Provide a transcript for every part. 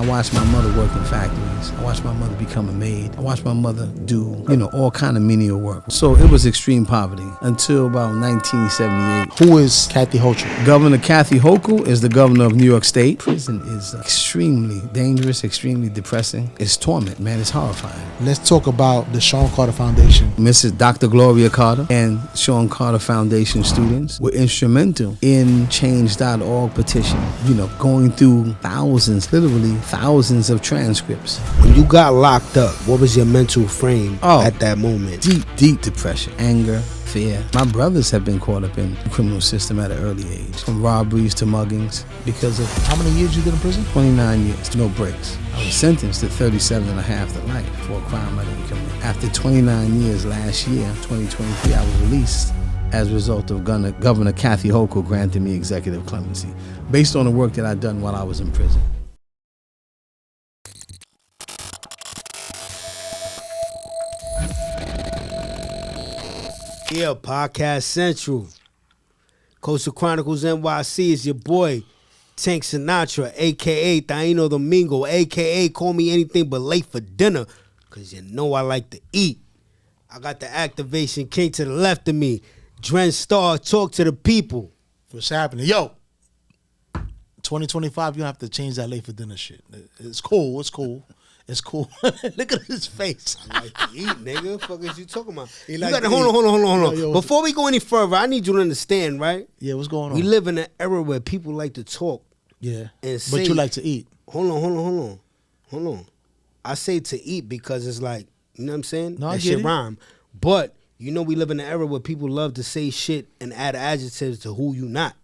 I watched my mother work in factories. I watched my mother become a maid. I watched my mother do, all kind of menial work. So it was extreme poverty until about 1978. Who is Kathy Hochul? Governor Kathy Hochul is the governor of New York State. Prison is extremely dangerous, extremely depressing. It's torment, man. It's horrifying. Let's talk about the Sean Carter Foundation. Mrs. Dr. Gloria Carter and Sean Carter Foundation students were instrumental in change.org petition, going through literally thousands of transcripts. When you got locked up, what was your mental frame at that moment? Deep depression, anger, fear. My brothers have been caught up in the criminal system at an early age, from robberies to muggings, because of... How many years you did in prison? 29 years, no breaks. I was sentenced to 37 and a half to life for a crime I didn't commit. After 29 years last year, 2023, I was released as a result of Governor Kathy Hochul granting me executive clemency, based on the work that I'd done while I was in prison. Yeah, Podcast Central. Coastal Chronicles NYC is your boy, Tank Sinatra, a.k.a. Taino Domingo, a.k.a. call me anything but late for dinner, because I like to eat. I got the activation king to the left of me. Dren Star, talk to the people. What's happening? Yo, 2025, you don't have to change that late for dinner shit. It's cool. Look at his face. I like to eat, nigga. Fuck is you talking about? Hold on. Yo, Before we go any further, I need you to understand, right? Yeah, what's going on? We live in an era where people like to talk. Yeah, and say, but you like to eat. Hold on. I say to eat because it's like, you know what I'm saying? No, that shit rhyme. But we live in an era where people love to say shit and add adjectives to who you not.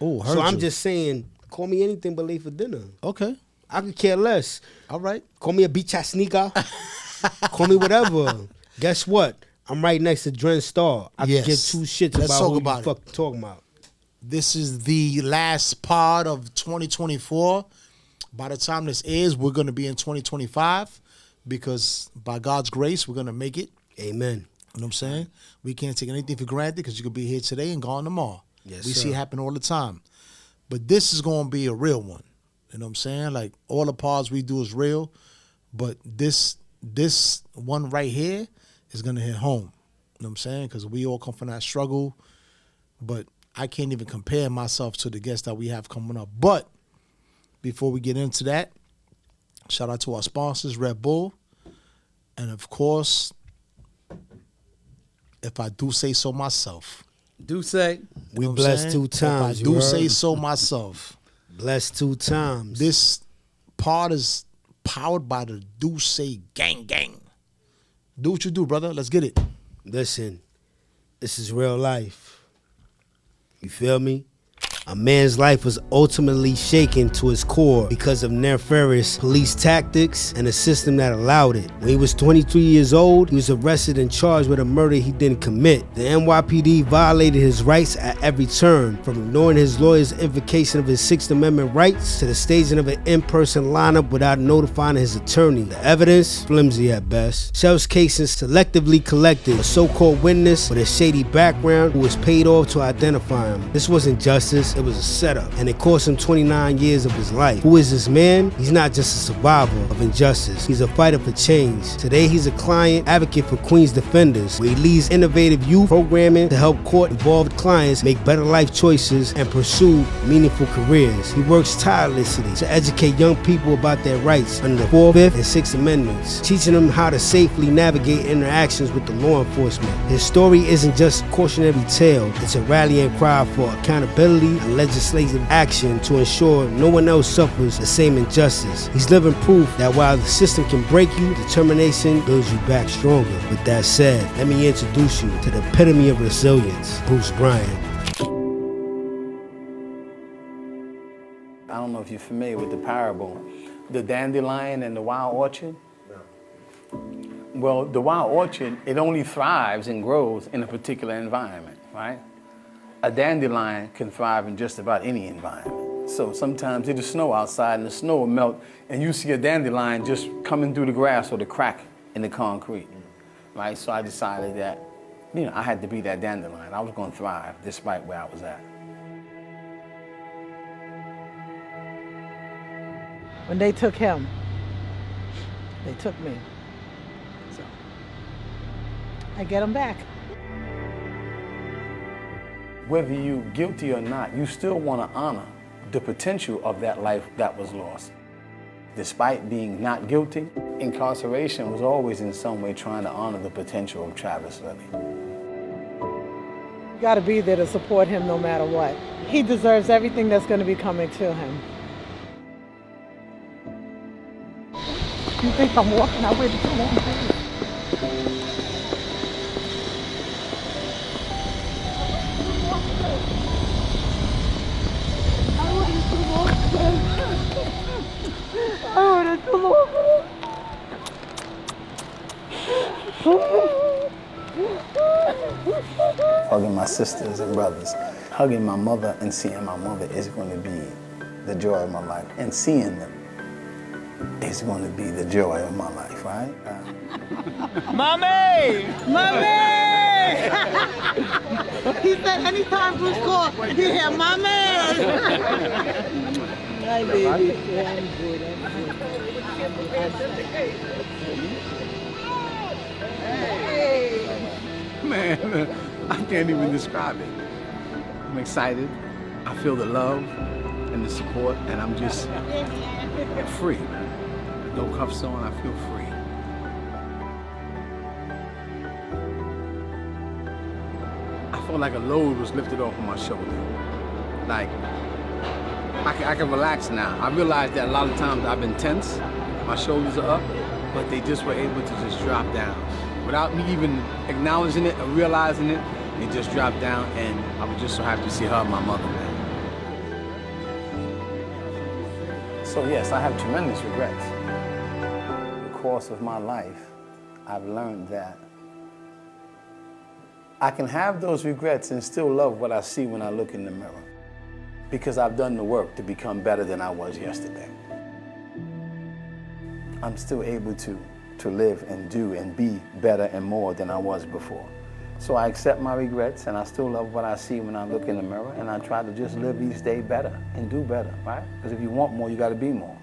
Oh, so I'm just saying, call me anything but late for dinner. Okay. I could care less. All right. Call me a beach ass sneaker. Call me whatever. Guess what? I'm right next to Dren Star. I can give two shits about who you fucking talking about. This is the last part of 2024. By the time this airs, we're going to be in 2025 because by God's grace, we're going to make it. Amen. You know what I'm saying? We can't take anything for granted because you could be here today and gone tomorrow. Yes, we sir. see it happen all the time. But this is going to be a real one. You know what I'm saying? Like, all the parts we do is real, but this one right here is going to hit home. You know what I'm saying? Because we all come from that struggle, but I can't even compare myself to the guests that we have coming up. But before we get into that, shout out to our sponsors, Red Bull. And, of course, if I do say so myself. We blessed 2 times. If I do say so myself. Blessed 2 times. This part is powered by the Do Say Gang. Do what you do, brother. Let's get it. Listen, this is real life. You feel me? A man's life was ultimately shaken to its core because of nefarious police tactics and a system that allowed it. When he was 23 years old, he was arrested and charged with a murder he didn't commit. The NYPD violated his rights at every turn, from ignoring his lawyer's invocation of his 6th Amendment rights to the staging of an in-person lineup without notifying his attorney. The evidence, flimsy at best. Shell's casings selectively collected a so-called witness with a shady background who was paid off to identify him. This wasn't justice. It was a setup, and it cost him 29 years of his life. Who is this man? He's not just a survivor of injustice. He's a fighter for change. Today, he's a client advocate for Queens Defenders, where he leads innovative youth programming to help court-involved clients make better life choices and pursue meaningful careers. He works tirelessly to educate young people about their rights under the 4th, 5th, and 6th Amendments, teaching them how to safely navigate interactions with the law enforcement. His story isn't just a cautionary tale. It's a rallying cry for accountability and legislative action to ensure no one else suffers the same injustice. He's living proof that while the system can break you, determination builds you back stronger. With that said, let me introduce you to the epitome of resilience, Bruce Bryan. I don't know if you're familiar with the parable, the dandelion and the wild orchard. Well, the wild orchard, it only thrives and grows in a particular environment, right? A dandelion can thrive in just about any environment. So sometimes it'll snow outside and the snow will melt and you see a dandelion just coming through the grass or the crack in the concrete, right? So I decided that, I had to be that dandelion. I was going to thrive despite where I was at. When they took him, they took me. So I get them back. Whether you're guilty or not, you still want to honor the potential of that life that was lost. Despite being not guilty, incarceration was always in some way trying to honor the potential of Travis Lilly. You got to be there to support him no matter what. He deserves everything that's going to be coming to him. You think I'm walking? I waited too long. Hugging my sisters and brothers, hugging my mother and seeing my mother is going to be the joy of my life. And seeing them is going to be the joy of my life, right? Mommy! Mommy! He said anytime Bruce called, he hear Mommy! Hi, baby. Yeah, I'm good. Man, I can't even describe it. I'm excited. I feel the love and the support, and I'm just free. No cuffs on, I feel free. I felt like a load was lifted off of my shoulder. Like, I can relax now. I realized that a lot of times I've been tense, my shoulders are up, but they just were able to just drop down. Without me even acknowledging it or realizing it, it just dropped down, and I was just so happy to see her and my mother, man. So yes, I have tremendous regrets. In the course of my life, I've learned that I can have those regrets and still love what I see when I look in the mirror, because I've done the work to become better than I was yesterday. I'm still able to live and do and be better and more than I was before. So I accept my regrets, and I still love what I see when I look in the mirror, and I try to just live each day better and do better, right? Because if you want more, you got to be more.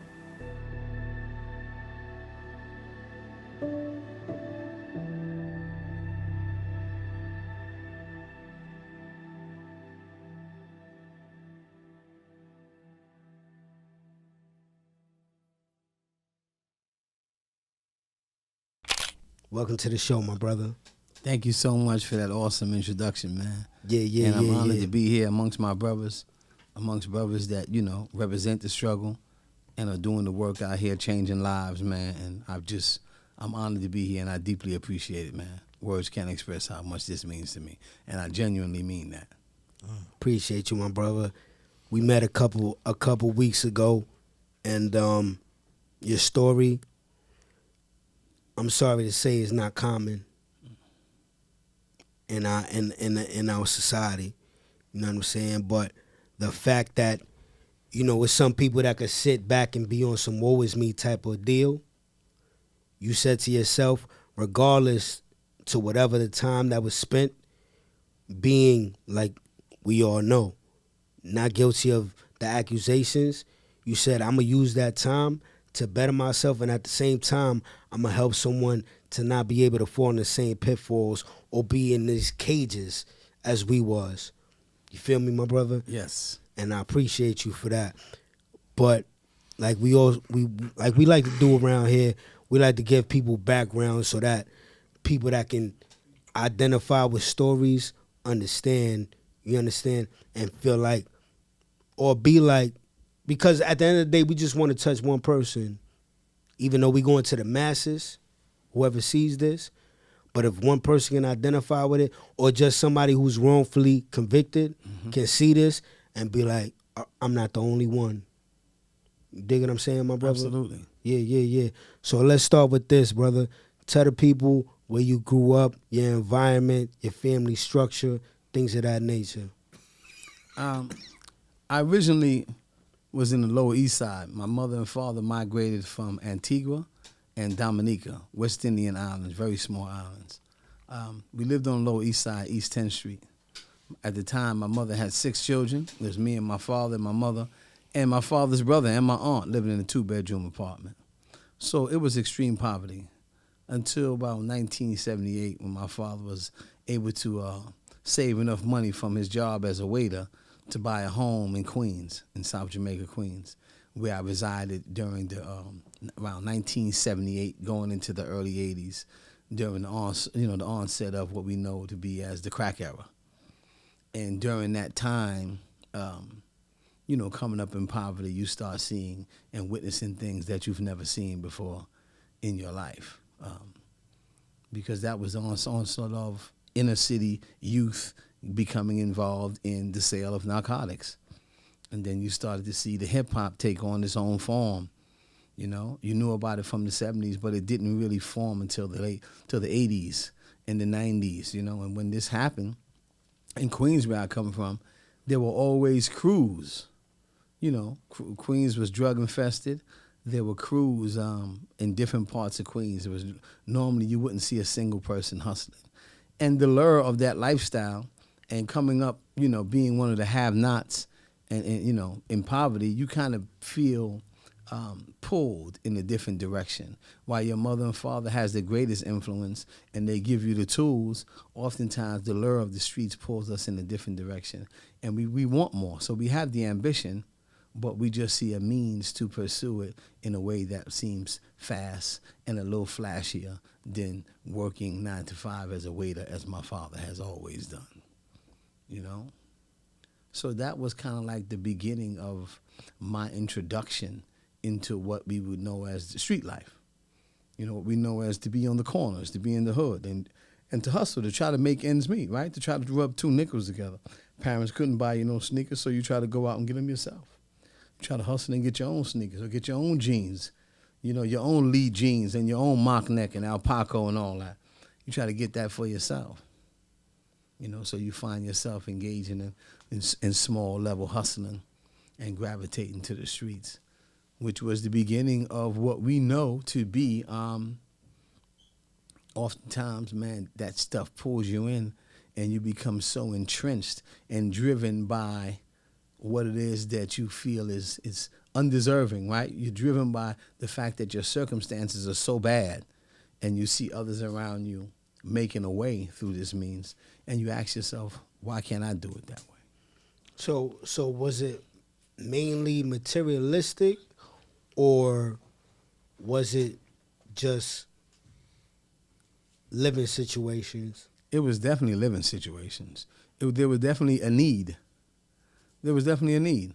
Welcome to the show, my brother. Thank you so much for that awesome introduction, man. Yeah. And I'm honored yeah. to be here amongst my brothers, that, represent the struggle and are doing the work out here, changing lives, man. And I'm honored to be here, and I deeply appreciate it, man. Words can't express how much this means to me, and I genuinely mean that. Appreciate you, my brother. We met a couple weeks ago, and your story, I'm sorry to say, is not common in our society. You know what I'm saying? But the fact that, with some people that could sit back and be on some woe is me type of deal, you said to yourself, regardless to whatever the time that was spent, being, like we all know, not guilty of the accusations, you said, I'm going to use that time to better myself, and at the same time, I'm going to help someone to not be able to fall in the same pitfalls or be in these cages as we was. You feel me, my brother? Yes. And I appreciate you for that. But like we like to do around here, we like to give people background so that people that can identify with stories understand, and feel like, or be like, because at the end of the day, we just want to touch one person, even though we going to the masses, whoever sees this. But if one person can identify with it, or just somebody who's wrongfully convicted can see this and be like, I'm not the only one. You dig what I'm saying, my brother? Absolutely. Yeah. So let's start with this, brother. Tell the people where you grew up, your environment, your family structure, things of that nature. I originally was in the Lower East Side. My mother and father migrated from Antigua and Dominica, West Indian islands, very small islands. We lived on the Lower East Side, East 10th Street. At the time, my mother had 6 children. There's me and my father and my mother and my father's brother and my aunt living in a 2-bedroom apartment. So it was extreme poverty until about 1978 when my father was able to save enough money from his job as a waiter to buy a home in Queens, in South Jamaica, Queens, where I resided during the around 1978, going into the early 80s, during the onset of what we know to be as the crack era. And during that time, coming up in poverty, you start seeing and witnessing things that you've never seen before in your life, because that was on sort of inner city youth becoming involved in the sale of narcotics. And then you started to see the hip hop take on its own form. You knew about it from the 70s, but it didn't really form until the 80s and the 90s, and when this happened, in Queens where I come from, there were always crews. Queens was drug infested. There were crews in different parts of Queens. It was normally you wouldn't see a single person hustling. And the lure of that lifestyle and coming up, being one of the have-nots and in poverty, you kind of feel pulled in a different direction. While your mother and father has the greatest influence and they give you the tools, oftentimes the lure of the streets pulls us in a different direction. And we want more. So we have the ambition, but we just see a means to pursue it in a way that seems fast and a little flashier than working 9 to 5 as a waiter, as my father has always done. So that was kind of like the beginning of my introduction into what we would know as the street life. What we know as to be on the corners, to be in the hood, and to hustle, to try to make ends meet, right? To try to rub 2 nickels together. Parents couldn't buy you no sneakers, so you try to go out and get them yourself. You try to hustle and get your own sneakers or get your own jeans, your own Lee jeans and your own mock neck and alpaca and all that. You try to get that for yourself. So you find yourself engaging in small level hustling and gravitating to the streets, which was the beginning of what we know to be, oftentimes, man, that stuff pulls you in and you become so entrenched and driven by what it is that you feel is undeserving, right? You're driven by the fact that your circumstances are so bad and you see others around you making a way through this means, and you ask yourself, why can't I do it that way? So was it mainly materialistic, or was it just living situations? It was definitely living situations. There was definitely a need. There was definitely a need.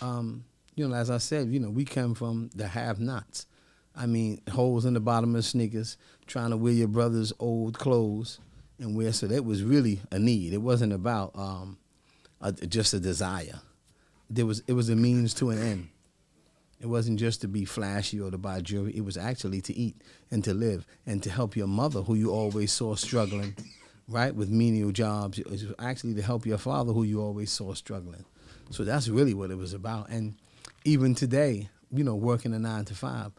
As I said, we come from the have-nots. I mean, holes in the bottom of sneakers, trying to wear your brother's old clothes and wear. So that was really a need. It wasn't about just a desire. It was a means to an end. It wasn't just to be flashy or to buy jewelry. It was actually to eat and to live and to help your mother, who you always saw struggling, right, with menial jobs. It was actually to help your father, who you always saw struggling. So that's really what it was about. And even today, working a 9 to 5,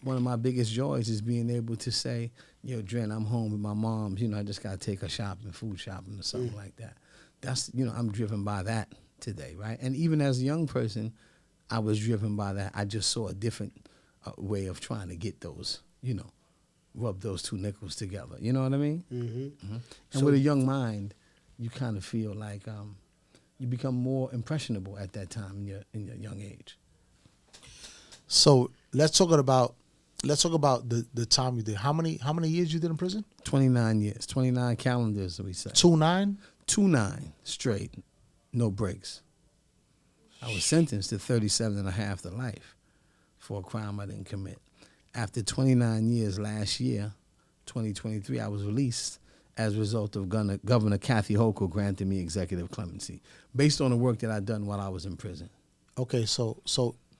one of my biggest joys is being able to say, Dren, I'm home with my mom. I just got to take her shopping, food shopping or something like that. That's, I'm driven by that today, right? And even as a young person, I was driven by that. I just saw a different way of trying to get those, rub those 2 nickels together. You know what I mean? Mm-hmm. Mm-hmm. And So, with a young mind, you kind of feel like you become more impressionable at that time in your young age. So let's talk about the time you did. How many years you did in prison? 29 years, 29 calendars, we say. 29? 29 straight, no breaks. I was sentenced to 37 and a half to life for a crime I didn't commit. After 29 years last year, 2023, I was released as a result of Governor Kathy Hochul granting me executive clemency based on the work that I'd done while I was in prison. Okay, so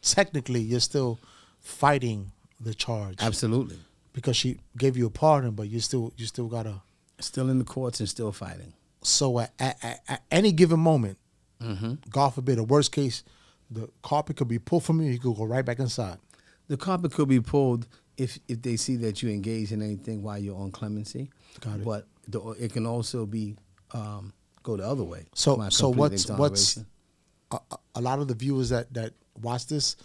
technically you're still fighting the charge. Absolutely. Because she gave you a pardon, but you still gotta. Still in the courts and still fighting. So at any given moment, Mm-hmm. God forbid, a worst case, the carpet could be pulled from you. You could go right back inside. The carpet could be pulled if they see that you engage in anything while you're on clemency. Got it. But it can also be go the other way. So My so complete what's exoneration. a lot of the viewers that watch this,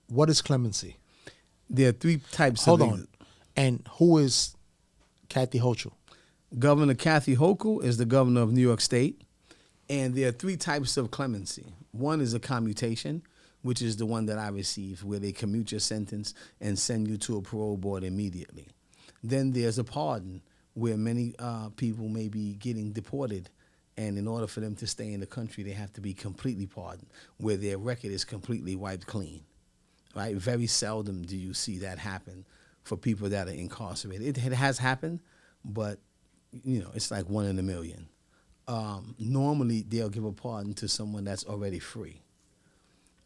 what is clemency? There are three types Hold of on. And who is Kathy Hochul? Governor Kathy Hochul is the governor of New York State. And there are three types of clemency. One is a commutation, which is the one that I received, where they commute your sentence and send you to a parole board immediately. Then there's a pardon, where many people may be getting deported, and in order for them to stay in the country, they have to be completely pardoned, where their record is completely wiped clean, right? Very seldom do you see that happen for people that are incarcerated. It has happened, but it's like 1 in a million. Normally, they'll give a pardon to someone that's already free.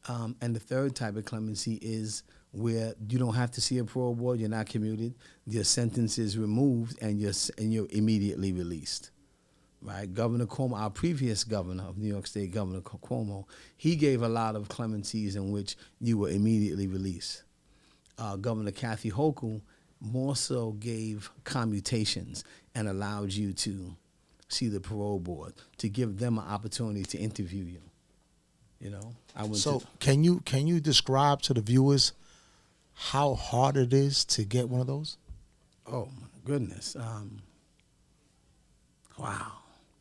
And the third type of clemency is where you don't have to see a parole board, you're not commuted, your sentence is removed, and you're immediately released. Right? Governor Cuomo, our previous governor of New York State, Governor Cuomo, he gave a lot of clemencies in which you were immediately released. Governor Kathy Hochul more so gave commutations and allowed you to see the parole board, to give them an opportunity to interview you. Can you describe to the viewers how hard it is to get one of those? Oh my goodness! Wow,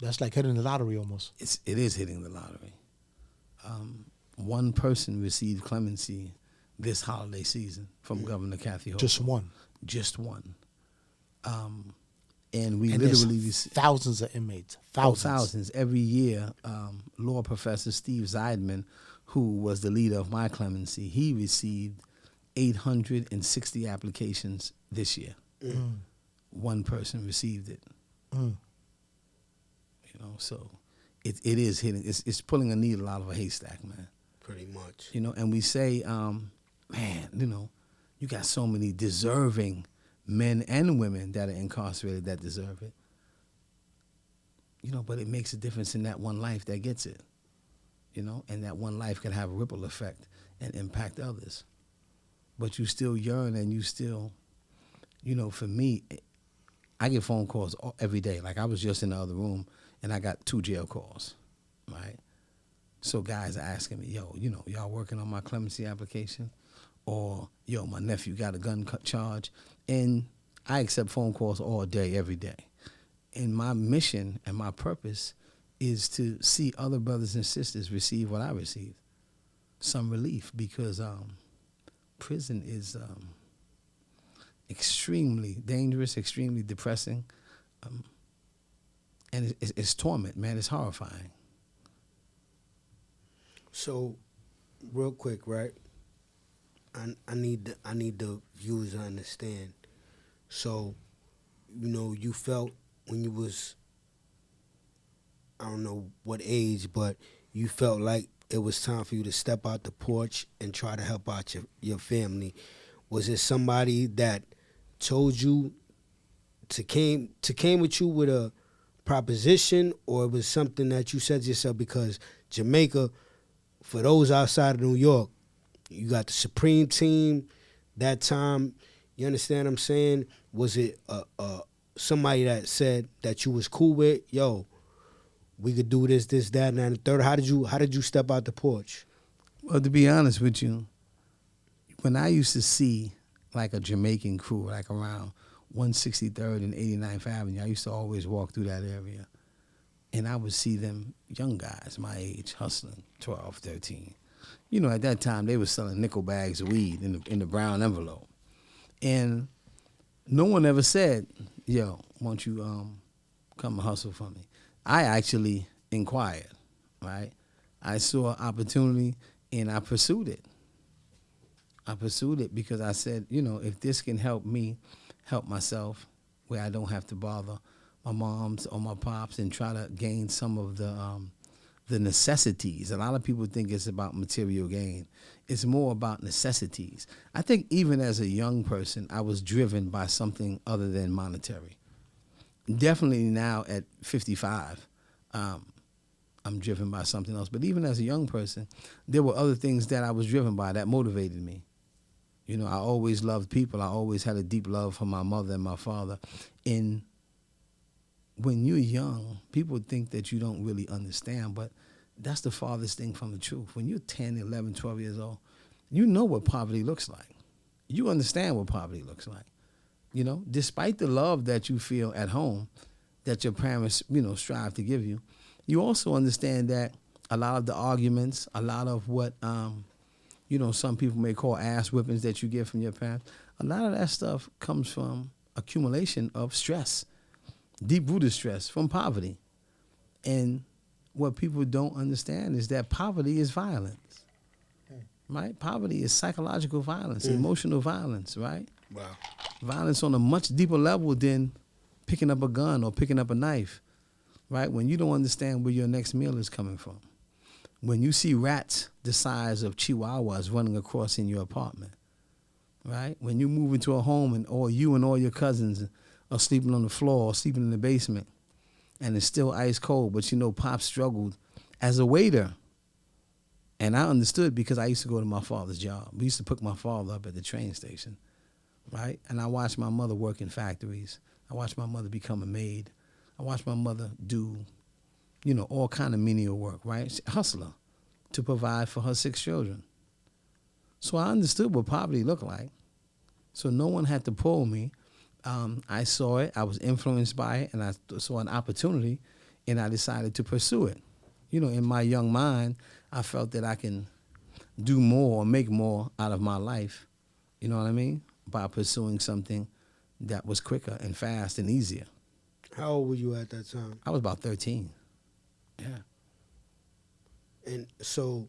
that's like hitting the lottery almost. It is hitting the lottery. One person received clemency this holiday season from Governor Kathy Hochul. Just one. And we and literally receive thousands of inmates. Thousands every year. Law professor Steve Zeidman, who was the leader of my clemency, he received 860 applications this year. One person received it. So it is hitting. It's pulling a needle out of a haystack, man. Pretty much. And we say, man, you got so many deserving men and women that are incarcerated that deserve it. But it makes a difference in that one life that gets it. And that one life can have a ripple effect and impact others. But you still yearn, and you still, for me, I get phone calls every day. Like I was just in the other room and I got 2 jail calls, right? So guys are asking me, yo, y'all working on my clemency application? Or, yo, my nephew got a gun charge. And I accept phone calls all day, every day. And my mission and my purpose is to see other brothers and sisters receive what I received, some relief, because prison is extremely dangerous, extremely depressing, and it's torment, man. It's horrifying. So, real quick, right? I need the viewers to understand. So, you felt when you was, I don't know what age, but you felt like it was time for you to step out the porch and try to help out your family. Was it somebody that told you to came with you with a proposition, or it was something that you said to yourself? Because Jamaica, for those outside of New York, you got the Supreme Team that time. You understand what I'm saying? Was it somebody that said that you was cool with? Yo, we could do this, that, and the third. How did you step out the porch? Well, to be honest with you, when I used to see like a Jamaican crew, like around 163rd and 89th Avenue, I used to always walk through that area, and I would see them young guys my age hustling, 12, 13. At that time, they were selling nickel bags of weed in the brown envelope. And no one ever said, yo, won't you come and hustle for me? I actually inquired, right? I saw opportunity, and I pursued it. I pursued it because I said, if this can help me help myself, where I don't have to bother my moms or my pops and try to gain some of the necessities. A lot of people think it's about material gain. It's more about necessities. I think even as a young person, I was driven by something other than monetary. Definitely now at 55, I'm driven by something else. But even as a young person, there were other things that I was driven by that motivated me. I always loved people. I always had a deep love for my mother and my father. And when you're young, people think that you don't really understand, but that's the farthest thing from the truth. When you're 10, 11, 12 years old, you know what poverty looks like. You understand what poverty looks like. You know, despite the love that you feel at home, that your parents, you know, strive to give you, you also understand that a lot of the arguments, a lot of what, you know, some people may call ass whippings that you get from your parents, a lot of that stuff comes from accumulation of stress, deep-rooted stress from poverty. And what people don't understand is that poverty is violence, right? Poverty is psychological violence, emotional violence, right? Wow. Violence on a much deeper level than picking up a gun or picking up a knife, right? When you don't understand where your next meal is coming from. When you see rats the size of chihuahuas running across in your apartment, right? When you move into a home and all you and all your cousins are sleeping on the floor or sleeping in the basement, and it's still ice cold, but you know Pop struggled as a waiter. And I understood because I used to go to my father's job. We used to pick my father up at the train station, right? And I watched my mother work in factories. I watched my mother become a maid. I watched my mother do, you know, all kind of menial work, right? Hustler to provide for her 6 children. So I understood what poverty looked like. So no one had to pull me. I saw it, I was influenced by it, and I saw an opportunity, and I decided to pursue it. You know, in my young mind, I felt that I can do more or make more out of my life, you know what I mean, by pursuing something that was quicker and fast and easier. How old were you at that time? I was about 13. Yeah. And so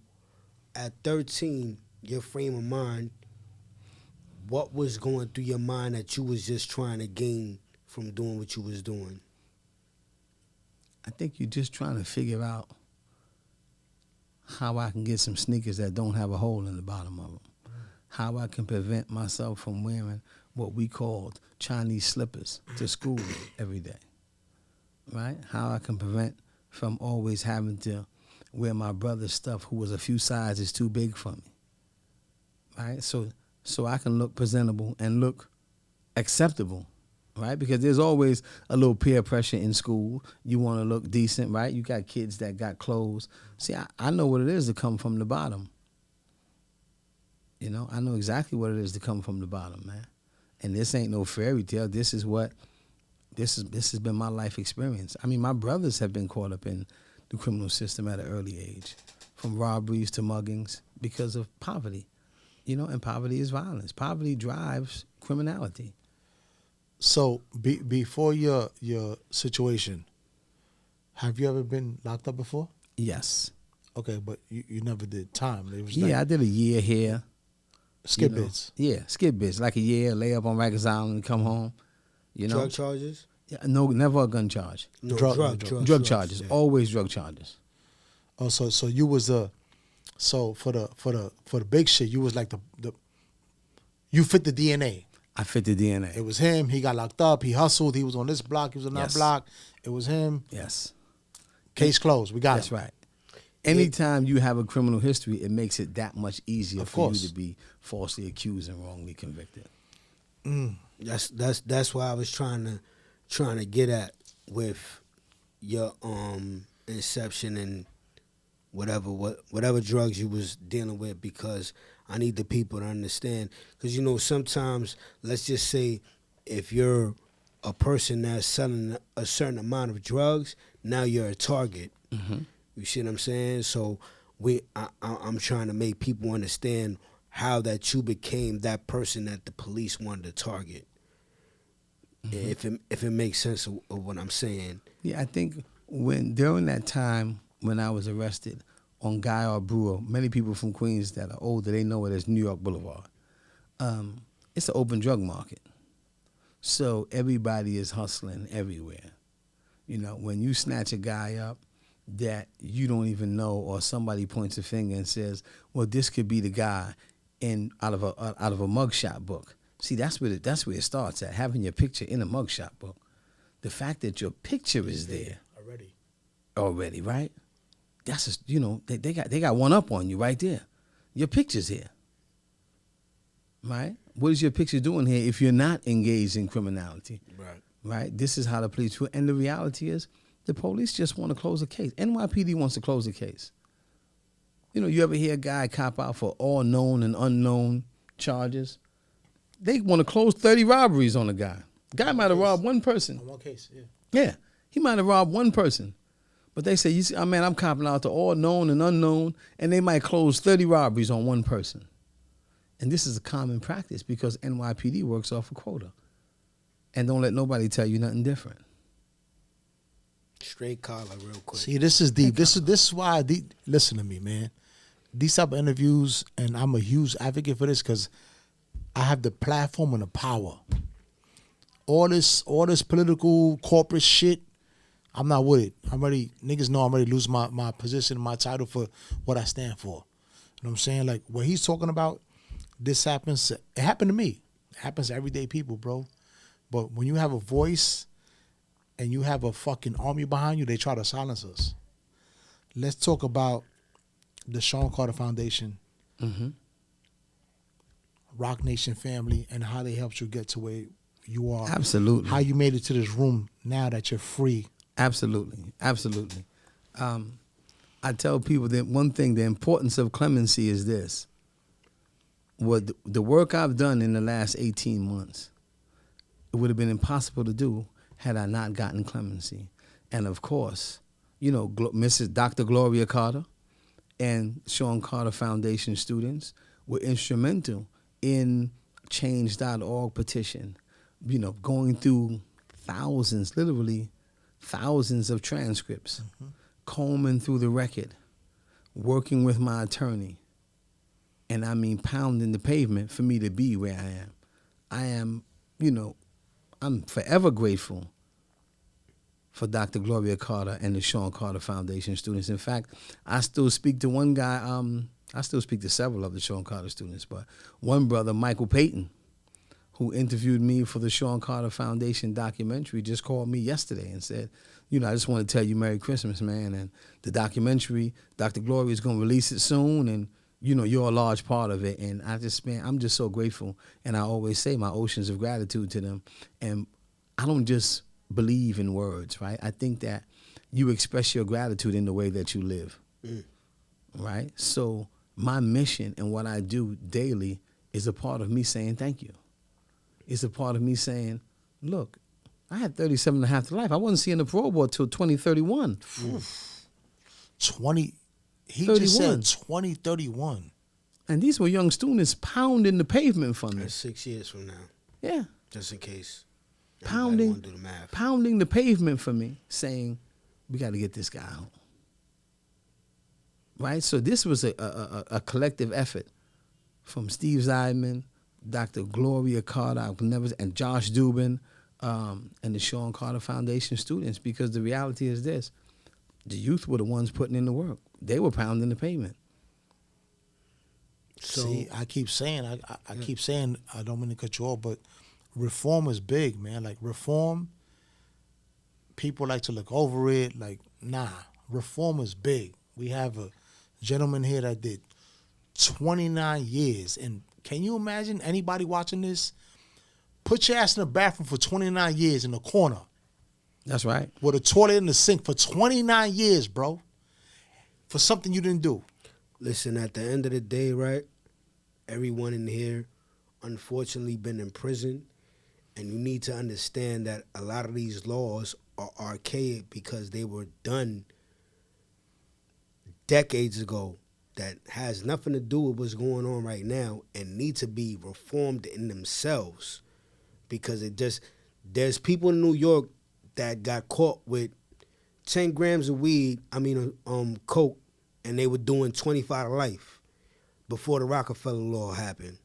at 13, your frame of mind, what was going through your mind that you was just trying to gain from doing what you was doing? I think you're just trying to figure out how I can get some sneakers that don't have a hole in the bottom of them. How I can prevent myself from wearing what we called Chinese slippers to school every day, right? How I can prevent from always having to wear my brother's stuff who was a few sizes too big for me, right? So I can look presentable and look acceptable, right? Because there's always a little peer pressure in school. You want to look decent, right? You got kids that got clothes. See, I know what it is to come from the bottom. You know, I know exactly what it is to come from the bottom, man. And this ain't no fairy tale. This has been my life experience. I mean, my brothers have been caught up in the criminal system at an early age, from robberies to muggings, because of poverty. You know, and poverty is violence. Poverty drives criminality. So before your situation, have you ever been locked up before? Yes. Okay, but you never did time. It was I did a year here. Skip bits. Yeah, skip bits. Like a year, lay up on Rikers Island and come home. You know? Drug charges? Yeah, no, never a gun charge. No, Drug charges. Yeah. Always drug charges. Oh, so you was so for the big shit, you was like the you fit the DNA. I fit the DNA. It was him. He got locked up. He hustled. He was on this block. He was on that block. It was him. Yes. Case closed. We got That's him. right. Anytime you have a criminal history, it makes it that much easier for you to be falsely accused and wrongly convicted. That's why I was trying to get at with your inception and whatever drugs you was dealing with, because I need the people to understand. Because, you know, sometimes, let's just say, if you're a person that's selling a certain amount of drugs, now you're a target. Mm-hmm. You see what I'm saying? So I'm trying to make people understand how that you became that person that the police wanted to target. Mm-hmm. If it makes sense of what I'm saying. Yeah, I think during that time when I was arrested on Guy R. Brewer, many people from Queens that are older, they know it as New York Boulevard. It's an open drug market. So everybody is hustling everywhere. You know, when you snatch a guy up that you don't even know, or somebody points a finger and says, well, this could be the guy out of a mugshot book. See, that's where it starts at, having your picture in a mugshot book. The fact that your picture is there already, right? That's just, you know, they got one up on you right there. Your picture's here, right? What is your picture doing here if you're not engaged in criminality? Right? This is how the police feel. And the reality is, the police just want to close a case. NYPD wants to close a case. You know, you ever hear a guy cop out for all known and unknown charges? They want to close 30 robberies on a guy. Guy might have robbed one person. On one case, yeah. Yeah, he might have robbed one person. But they say, you see, man, I'm copping out to all known and unknown, and they might close 30 robberies on one person. And this is a common practice because NYPD works off a quota. And don't let nobody tell you nothing different. Straight collar, real quick. See, this is deep. This is why. Listen to me, man. These type of interviews, and I'm a huge advocate for this because I have the platform and the power. All this political corporate shit, I'm not with it. Niggas know I'm ready to lose my position, my title for what I stand for. You know what I'm saying? Like what he's talking about, this happens. It happened to me. It happens to everyday people, bro. But when you have a voice and you have a fucking army behind you, they try to silence us. Let's talk about the Sean Carter Foundation, Rock Nation family, and how they helped you get to where you are. Absolutely. How you made it to this room now that you're free. Absolutely. Absolutely. I tell people that one thing, the importance of clemency is this. What the work I've done in the last 18 months, it would have been impossible to do had I not gotten clemency. And of course, you know, Mrs. Dr. Gloria Carter and Sean Carter Foundation students were instrumental in change.org petition, you know, going through thousands, literally thousands of transcripts, combing through the record, working with my attorney, and I mean pounding the pavement for me to be where I am. I am, you know, I'm forever grateful for Dr. Gloria Carter and the Sean Carter Foundation students. In fact, I still speak to one guy, I still speak to several of the Sean Carter students, but one brother, Michael Payton, who interviewed me for the Sean Carter Foundation documentary, just called me yesterday and said, you know, I just want to tell you Merry Christmas, man. And the documentary, Dr. Gloria is going to release it soon, and, you know, you're a large part of it. And I'm just so grateful. And I always say my oceans of gratitude to them. And I don't just believe in words, right? I think that you express your gratitude in the way that you live, right? So my mission and what I do daily is a part of me saying thank you. It's a part of me saying, look, I had 37 and a half to life. I wasn't seeing the parole board till 2031. 20, he 31. just said 2031. And these were young students pounding the pavement for me. That's 6 years from now. Yeah. Just in case. Pounding, Do the math. pounding the pavement for me, saying, we got to get this guy out. Right? So this was a collective effort from Steve Zeidman, Dr. Gloria Carter, and Josh Dubin, and the Sean Carter Foundation students, because the reality is this. The youth were the ones putting in the work. They were pounding the pavement. So, see, I keep saying, I don't mean to cut you off, but reform is big, man. Like, reform, people like to look over it. Like, nah, reform is big. We have a gentleman here that did 29 years. And can you imagine anybody watching this? Put your ass in the bathroom for 29 years in the corner. That's right. With a toilet in the sink for 29 years, bro. For something you didn't do. Listen, at the end of the day, right, everyone in here unfortunately been in prison, and you need to understand that a lot of these laws are archaic because they were done decades ago that has nothing to do with what's going on right now and need to be reformed in themselves, because there's people in New York that got caught with 10 grams of coke, and they were doing 25 to life before the Rockefeller law happened.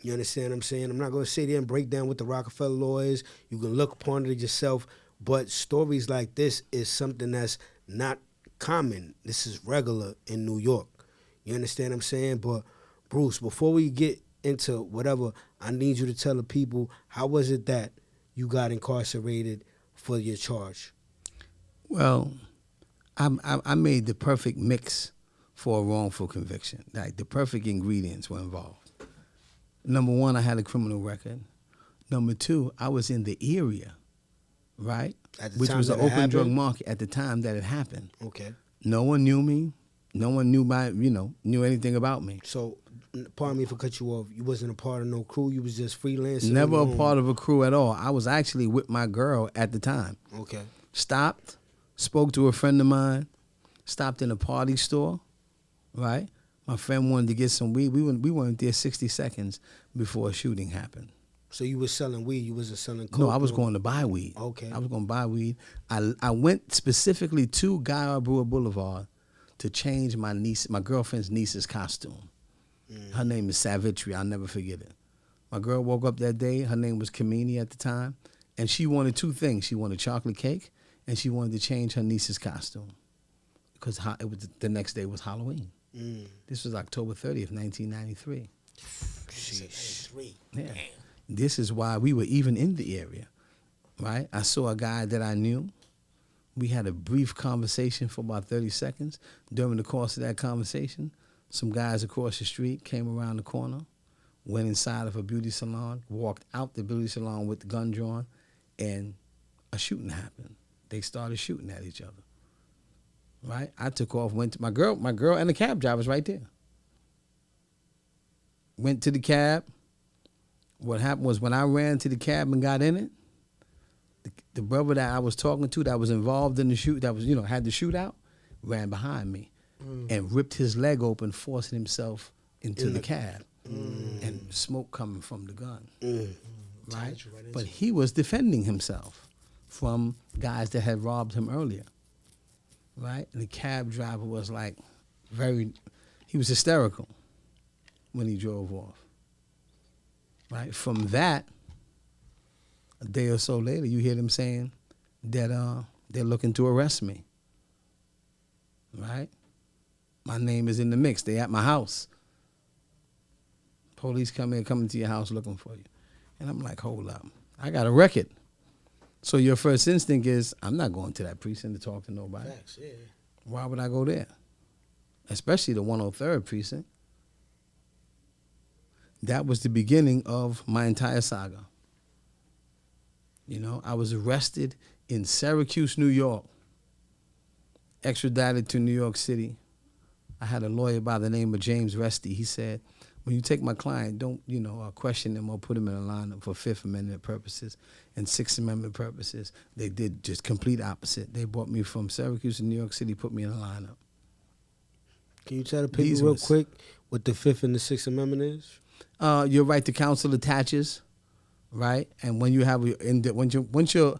You understand what I'm saying? I'm not going to sit there and break down what the Rockefeller law is. You can look upon it yourself. But stories like this is something that's not common. This is regular in New York. You understand what I'm saying? But, Bruce, before we get into whatever, I need you to tell the people, how was it that you got incarcerated for your charge? Well, I made the perfect mix for a wrongful conviction. Like, the perfect ingredients were involved. Number one, I had a criminal record. Number two, I was in the area, right? At the Which time was that an it open drug happened? market at the time that it happened. Okay. No one knew me. No one knew anything about me. So, pardon me for cut you off. You wasn't a part of no crew. You was just freelancing. Never a part of a crew at all. I was actually with my girl at the time. Okay. Stopped, spoke to a friend of mine, stopped in a party store, right? My friend wanted to get some weed. We weren't there 60 seconds before a shooting happened. So you was selling weed. You wasn't selling coke. No, I was going to buy weed. Okay. I was going to buy weed. I went specifically to Guy R. Brewer Boulevard to change my girlfriend's niece's costume. Her name is Savitri. I'll never forget it. My girl woke up that day. Her name was Kamini at the time. And she wanted two things. She wanted chocolate cake, and she wanted to change her niece's costume because the next day was Halloween. This was October 30th, 1993. Yeah. This is why we were even in the area, right? I saw a guy that I knew. We had a brief conversation for about 30 seconds. During the course of that conversation, some guys across the street came around the corner, went inside of a beauty salon, walked out the beauty salon with the gun drawn, and a shooting happened. They started shooting at each other. Right? I took off, went to my girl and the cab driver's right there. Went to the cab. What happened was when I ran to the cab and got in it, the brother that I was talking to that was involved in the had the shootout, ran behind me and ripped his leg open, forcing himself into the cab. And smoke coming from the gun. Right? But he was defending himself from guys that had robbed him earlier. Right? And the cab driver was like he was hysterical when he drove off. Right? From that, a day or so later, you hear them saying that they're looking to arrest me. Right? My name is in the mix. They at my house. Police coming to your house looking for you. And I'm like, hold up. I got a record. So your first instinct is, I'm not going to that precinct to talk to nobody. Facts, yeah. Why would I go there? Especially the 103rd precinct. That was the beginning of my entire saga. You know, I was arrested in Syracuse, New York, extradited to New York City. I had a lawyer by the name of James Resty. He said, when you take my client, don't, question him or put him in a lineup for Fifth Amendment purposes and Sixth Amendment purposes. They did just complete opposite. They brought me from Syracuse to New York City, put me in a lineup. Can you tell the people real quick what the Fifth and the Sixth Amendment is? Your right to counsel attaches, right? And when you have once your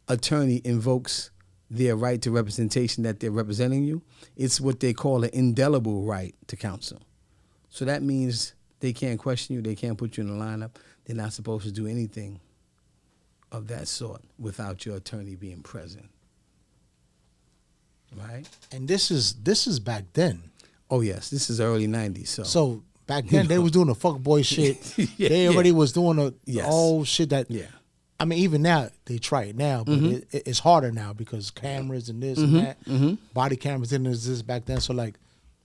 attorney invokes their right to representation that they're representing you, it's what they call an indelible right to counsel. So that means they can't question you, they can't put you in a lineup. They're not supposed to do anything of that sort without your attorney being present. Right? And this is back then. Oh yes, this is early 90s. So back then they was doing the fuckboy shit. They already was doing all shit that. Yeah. I mean, even now they try it now, but it's harder now because cameras and this and that, body cameras and this back then. So like,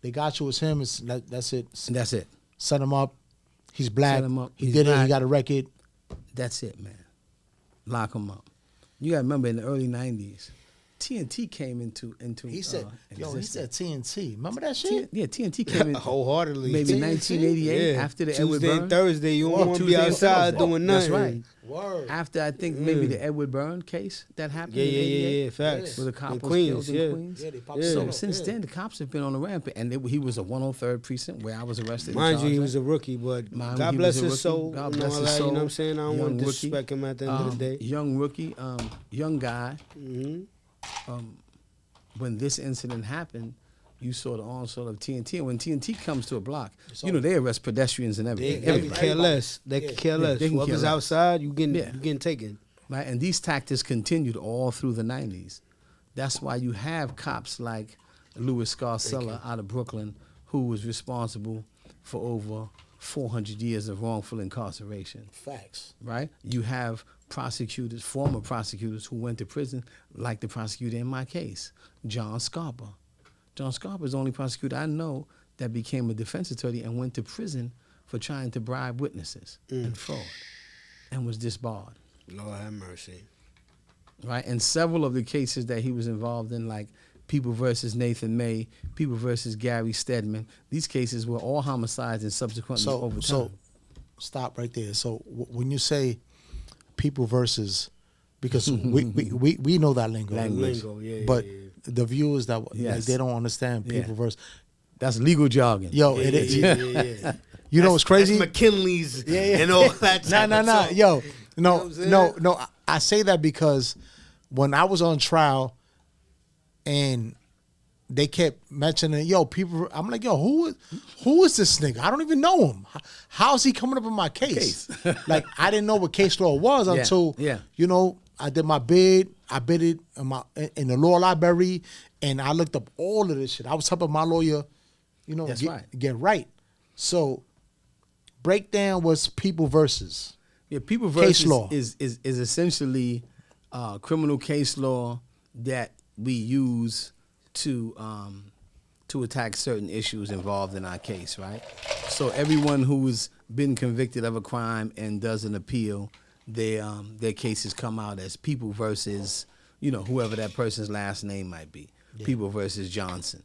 they got you as him. That's it. That's it. Set him up. He's black. Set him up. He did it. He got a record. That's it, man. Lock him up. You got to remember in the early 90s, TNT came into He said, he said TNT. Remember that shit? TNT came in wholeheartedly. Maybe TNT? 1988 after the Edward Tuesday Byrne. and Thursday, you don't want to be outside doing nothing. That's right. Word. After I think maybe the Edward Byrne case that happened. Yeah, facts. Where the cop in was Queens, killed in Queens. Yeah, they popped So up. since then, the cops have been on the rampant, and he was a 103rd precinct where I was arrested. Mind you, he was a rookie, but God bless his soul. God bless his soul. You know what I'm saying? I don't want to Young disrespect him at the end of the day. Young rookie, young guy. When this incident happened, you saw the onslaught of TNT. And when TNT comes to a block, they arrest pedestrians and everything. They can care less. They can care less. They can Whoever's care less. outside, you getting taken. Right? And these tactics continued all through the 90s. That's why you have cops like Louis Scarcella out of Brooklyn, who was responsible for over 400 years of wrongful incarceration. Facts. Right? You have prosecutors, former prosecutors who went to prison, like the prosecutor in my case, John Scarpa. John Scarpa is the only prosecutor I know that became a defense attorney and went to prison for trying to bribe witnesses and fraud and was disbarred. Lord have mercy. Right? And several of the cases that he was involved in, like People versus Nathan May, People versus Gary Stedman. These cases were all homicides and subsequently overturned. So stop right there. So when you say people versus, because we know that lingo. Lingo, yeah, but yeah. the viewers that Yes. like, they don't understand people Yeah. versus. That's legal jargon. Yo, it is. Yeah. You know what's crazy? That's McKinley's and all that type of No. talk. Yo, no, what I'm saying? no. I say that because when I was on trial and they kept mentioning, yo, people, I'm like, yo, who is this nigga? I don't even know him. How's he coming up in my case? Like, I didn't know what case law was until, you know, I did my bid. I bid it in the law library, and I looked up all of this shit. I was helping my lawyer, you know, get right. So, breakdown was people versus. Yeah, people versus case law is essentially criminal case law that we use to attack certain issues involved in our case, right? So everyone who's been convicted of a crime and does an appeal, their cases come out as people versus, you know, whoever that person's last name might be. Yeah. People versus Johnson.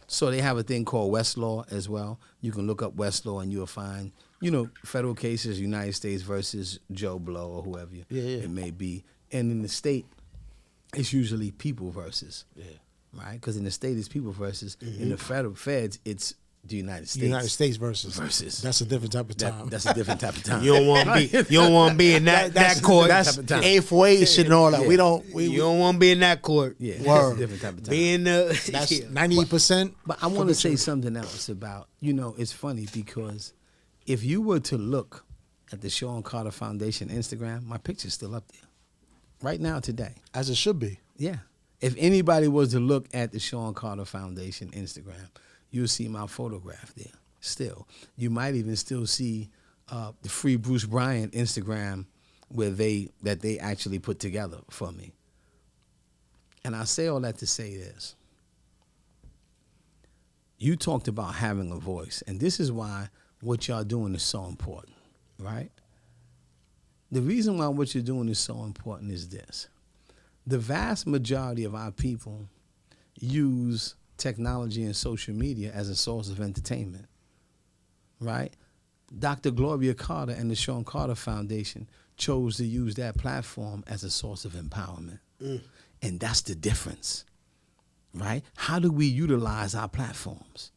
So they have a thing called Westlaw as well. You can look up Westlaw and you'll find, you know, federal cases, United States versus Joe Blow or whoever it may be. And in the state, it's usually people versus. Yeah. Right? Because in the state, it's people versus. Mm-hmm. In the federal feds, it's the United States. The United States versus. That's a different type of time. That's a different type of time. You don't want to be in that court. That's 848 shit and all that. Yeah. You don't want to be in that court. Yeah, that's a different type of time. Being that's 98%. But I want to say something else about, you know, it's funny because if you were to look at the Sean Carter Foundation Instagram, my picture's still up there. Right now, today. As it should be. Yeah. If anybody was to look at the Sean Carter Foundation Instagram, you'll see my photograph there still. You might even still see the Free Bruce Bryan Instagram that they actually put together for me. And I say all that to say this. You talked about having a voice, and this is why what y'all doing is so important, right? The reason why what you're doing is so important is this. The vast majority of our people use technology and social media as a source of entertainment, right? Dr. Gloria Carter and the Sean Carter Foundation chose to use that platform as a source of empowerment. And that's the difference, right? How do we utilize our platforms?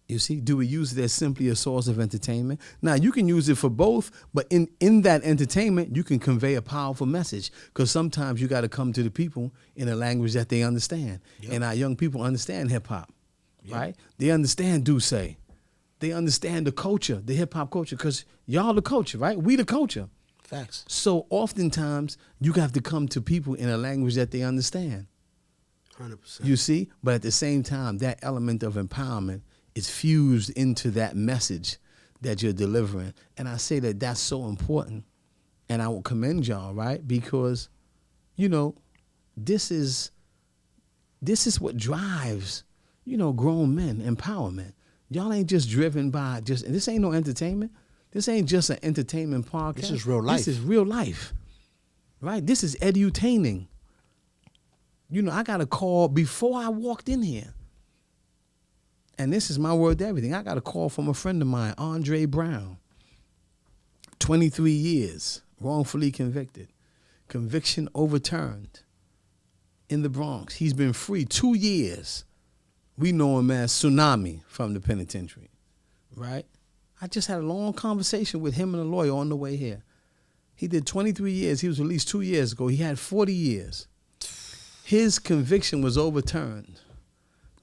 You see, do we use it as simply a source of entertainment? Now, you can use it for both, but in that entertainment, you can convey a powerful message because sometimes you got to come to the people in a language that they understand. Yep. And our young people understand hip-hop, right? They understand Duce. They understand the culture, the hip-hop culture, because y'all the culture, right? We the culture. Facts. So oftentimes, you have to come to people in a language that they understand. 100%. You see? But at the same time, that element of empowerment is fused into that message that you're delivering. And I say that that's so important. And I will commend y'all, right? Because, you know, this is what drives, you know, grown men, empowerment. Y'all ain't just driven by this ain't no entertainment. This ain't just an entertainment podcast. This is real life. This is real life, right? This is edutaining. You know, I got a call before I walked in here. And this is my word to everything. I got a call from a friend of mine, Andre Brown. 23 years, wrongfully convicted. Conviction overturned in the Bronx. He's been free 2 years. We know him as Tsunami from the penitentiary, right? I just had a long conversation with him and a lawyer on the way here. He did 23 years. He was released 2 years ago. He had 40 years. His conviction was overturned.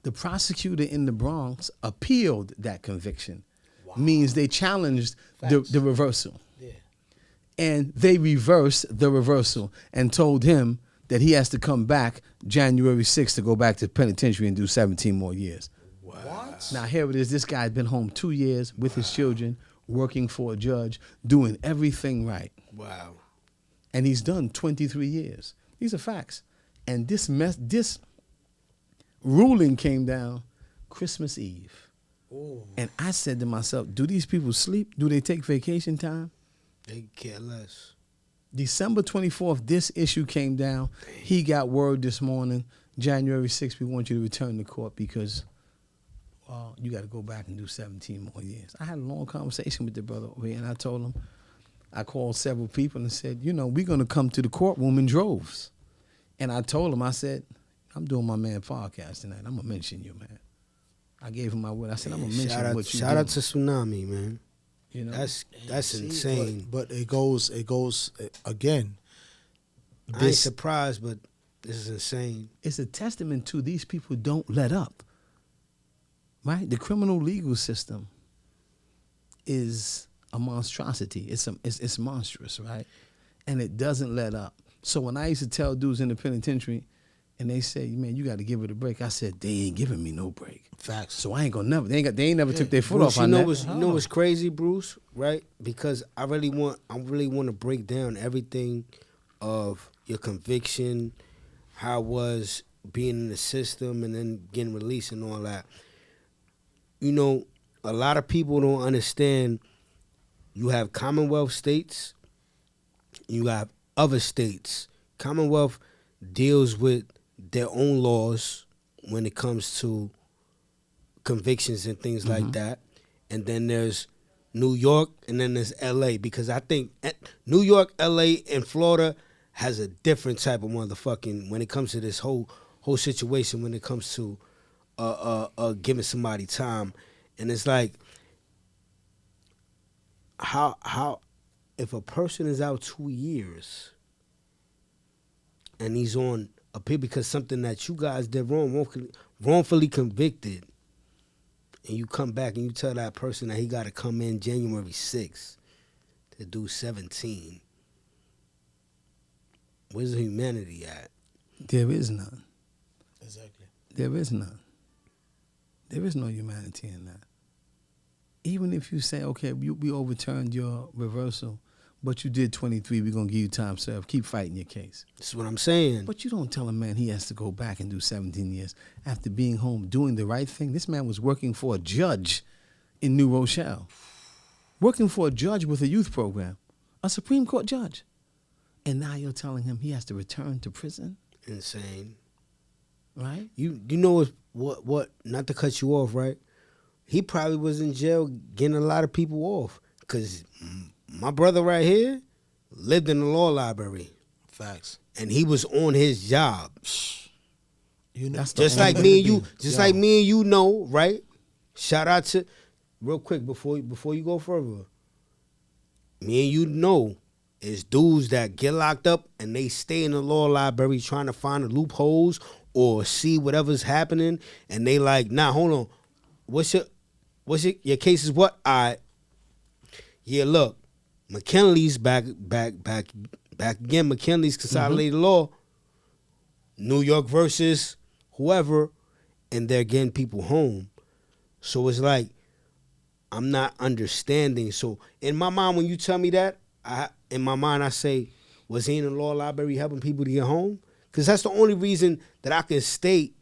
The prosecutor in the Bronx appealed that conviction. Wow. Means they challenged the reversal. Yeah. And they reversed the reversal and told him that he has to come back January 6th to go back to the penitentiary and do 17 more years. What? Now here it is. This guy's been home 2 years with his children, working for a judge, doing everything right. Wow. And he's done 23 years. These are facts. And this ruling came down Christmas Eve. Ooh. And I said to myself, do these people sleep? Do they take vacation time? They care less. December 24th, this issue came down. He got word this morning, January 6th, we want you to return to court because you got to go back and do 17 more years. I had a long conversation with the brother over here, and I told him, I called several people and said, you know, we're going to come to the courtroom in droves. And I told him, I said, I'm doing my man podcast tonight. I'm going to mention you, man. I gave him my word. I said, I'm going to mention what you do. Shout out to Tsunami, man. You know? That's insane. But it goes again. I ain't surprised, but this is insane. It's a testament to these people don't let up. Right? The criminal legal system is a monstrosity. It's monstrous, right? And it doesn't let up. So when I used to tell dudes in the penitentiary, and they say, man, you got to give it a break, I said, they ain't giving me no break. Facts. So I ain't gonna never. They ain't never took their foot Bruce, off on that. You know what's crazy, Bruce? Right? Because I really want to break down everything of your conviction, how it was being in the system, and then getting released and all that. You know, a lot of people don't understand. You have Commonwealth states, you have other states. Commonwealth deals with their own laws when it comes to convictions and things like that. And then there's New York, and then there's LA, because I think New York, LA, and Florida has a different type of motherfucking when it comes to this whole situation, when it comes to giving somebody time. And it's like, how if a person is out 2 years and he's on appeal because something that you guys did wrong, wrongfully convicted, and you come back and you tell that person that he got to come in January 6th to do 17, where's the humanity at? There is none. Exactly. There is none. There is no humanity in that. Even if you say, okay, we overturned your reversal, but you did 23, we're going to give you time served. Keep fighting your case. That's what I'm saying. But you don't tell a man he has to go back and do 17 years after being home, doing the right thing. This man was working for a judge in New Rochelle, working for a judge with a youth program, a Supreme Court judge. And now you're telling him he has to return to prison? Insane. Right? You know what? Not to cut you off, right? He probably was in jail getting a lot of people off. Because my brother right here lived in the law library. Facts. And he was on his job. You know, Just like me and you, like me and you know, right? Shout out to, real quick before you go further. Me and you know, is dudes that get locked up and they stay in the law library trying to find the loopholes or see whatever's happening, and they like, nah, hold on, what's your case is what? Yeah, look, McKinley's back again. McKinley's consolidated law, New York versus whoever, and they're getting people home. So it's like, I'm not understanding. So in my mind, when you tell me that, in my mind I say, was he in the law library helping people to get home? Because that's the only reason that I can state,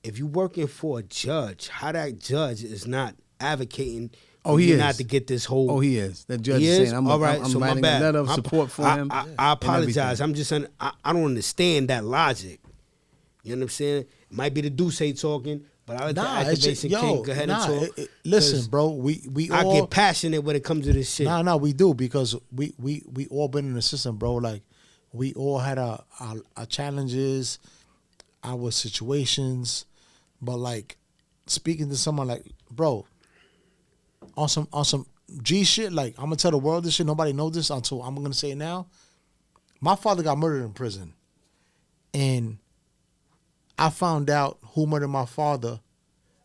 if you're working for a judge, how that judge is not advocating not to get this whole... Oh, he is. That judge is saying, I'm so writing my bad. a letter of support for him. I apologize. I'm just saying, I don't understand that logic. You know what I'm saying? It might be the Duce talking, but I let the activation king go ahead and talk. Listen, bro, we all... I get passionate when it comes to this shit. Nah, we do, because we all been in the system, bro. Like, we all had our challenges, our situations, but like, speaking to someone like, bro, on some G shit, like, I'm gonna tell the world this shit, nobody knows this until I'm gonna say it now. My father got murdered in prison, and I found out who murdered my father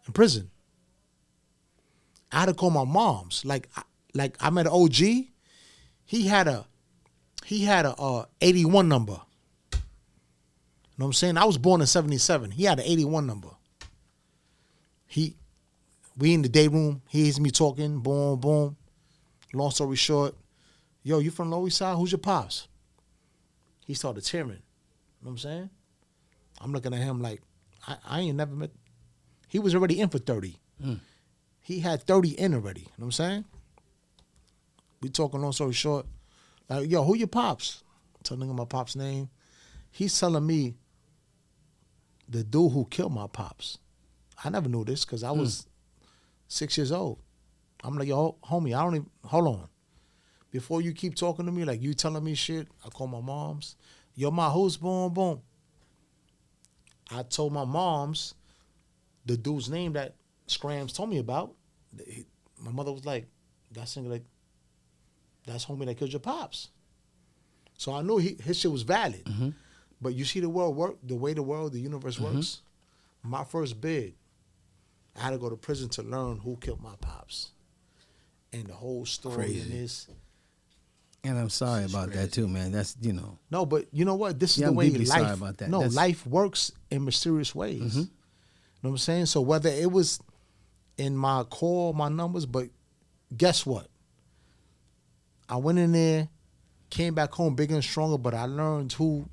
in prison. I had to call my mom's. Like I met an OG. He had a 81 number. You know what I'm saying? I was born in 77. He had an 81 number. We in the day room. He hears me talking. Boom, boom. Long story short, yo, you from the Lower East Side? Who's your pops? He started tearing. You know what I'm saying? I'm looking at him like, I ain't never met. He was already in for 30. He had 30 in already. You know what I'm saying? We talking, long story short. Like, yo, who your pops? I'm telling him my pop's name. He's telling me the dude who killed my pops. I never knew this because I was 6 years old. I'm like, yo, homie, I don't even, hold on. Before you keep talking to me, like you telling me shit, I call my moms. Yo, ma, who's boom, boom? I told my moms the dude's name that Scrams told me about. My mother was like, that's homie that killed your pops. So I knew his shit was valid. Mm-hmm. But you see the way the universe works? My first bid, I had to go to prison to learn who killed my pops. And the whole story in this. And I'm sorry about that too, man. That's, you know. No, but you know what? This is the I'm way deeply life. sorry about that. No, life works in mysterious ways. You know what I'm saying? So whether it was in my core, my numbers, but guess what? I went in there, came back home bigger and stronger, but I learned who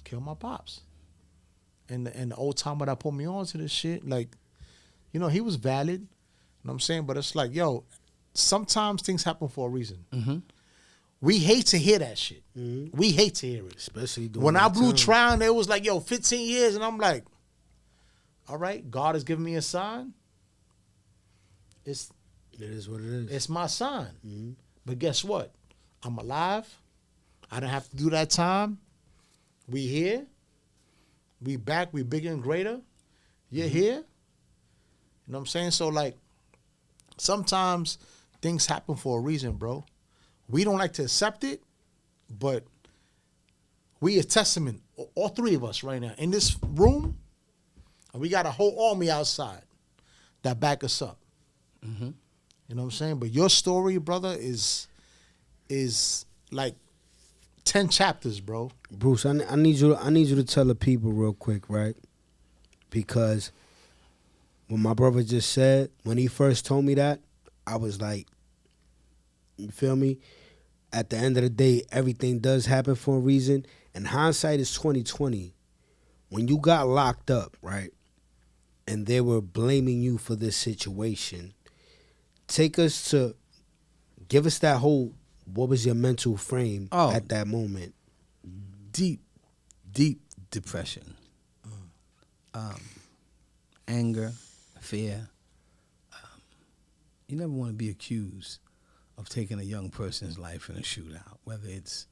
killed my pops. And the old timer that put me on to this shit, like, you know, he was valid. You know what I'm saying? But it's like, yo, sometimes things happen for a reason. We hate to hear that shit. We hate to hear it. Especially during when I that blew time. trial, it was like, yo, 15 years. And I'm like, all right, God has given me a sign. It is what it is. It's my sign. But guess what? I'm alive. I didn't have to do that time. We here. We back. We bigger and greater. You're here. You know what I'm saying? So, like, sometimes things happen for a reason, bro. We don't like to accept it, but we a testament, all three of us right now, in this room, and we got a whole army outside that back us up. You know what I'm saying? But your story, brother, is like 10 chapters, bro. Bruce, I need you to tell the people real quick, right? Because when my brother just said, when he first told me that, I was like, you feel me? At the end of the day, everything does happen for a reason. And hindsight is 20/20. When you got locked up, right, and they were blaming you for this situation, give us that whole, what was your mental frame at that moment? Deep depression. Anger, fear. You never want to be accused of taking a young person's life in a shootout, whether it's,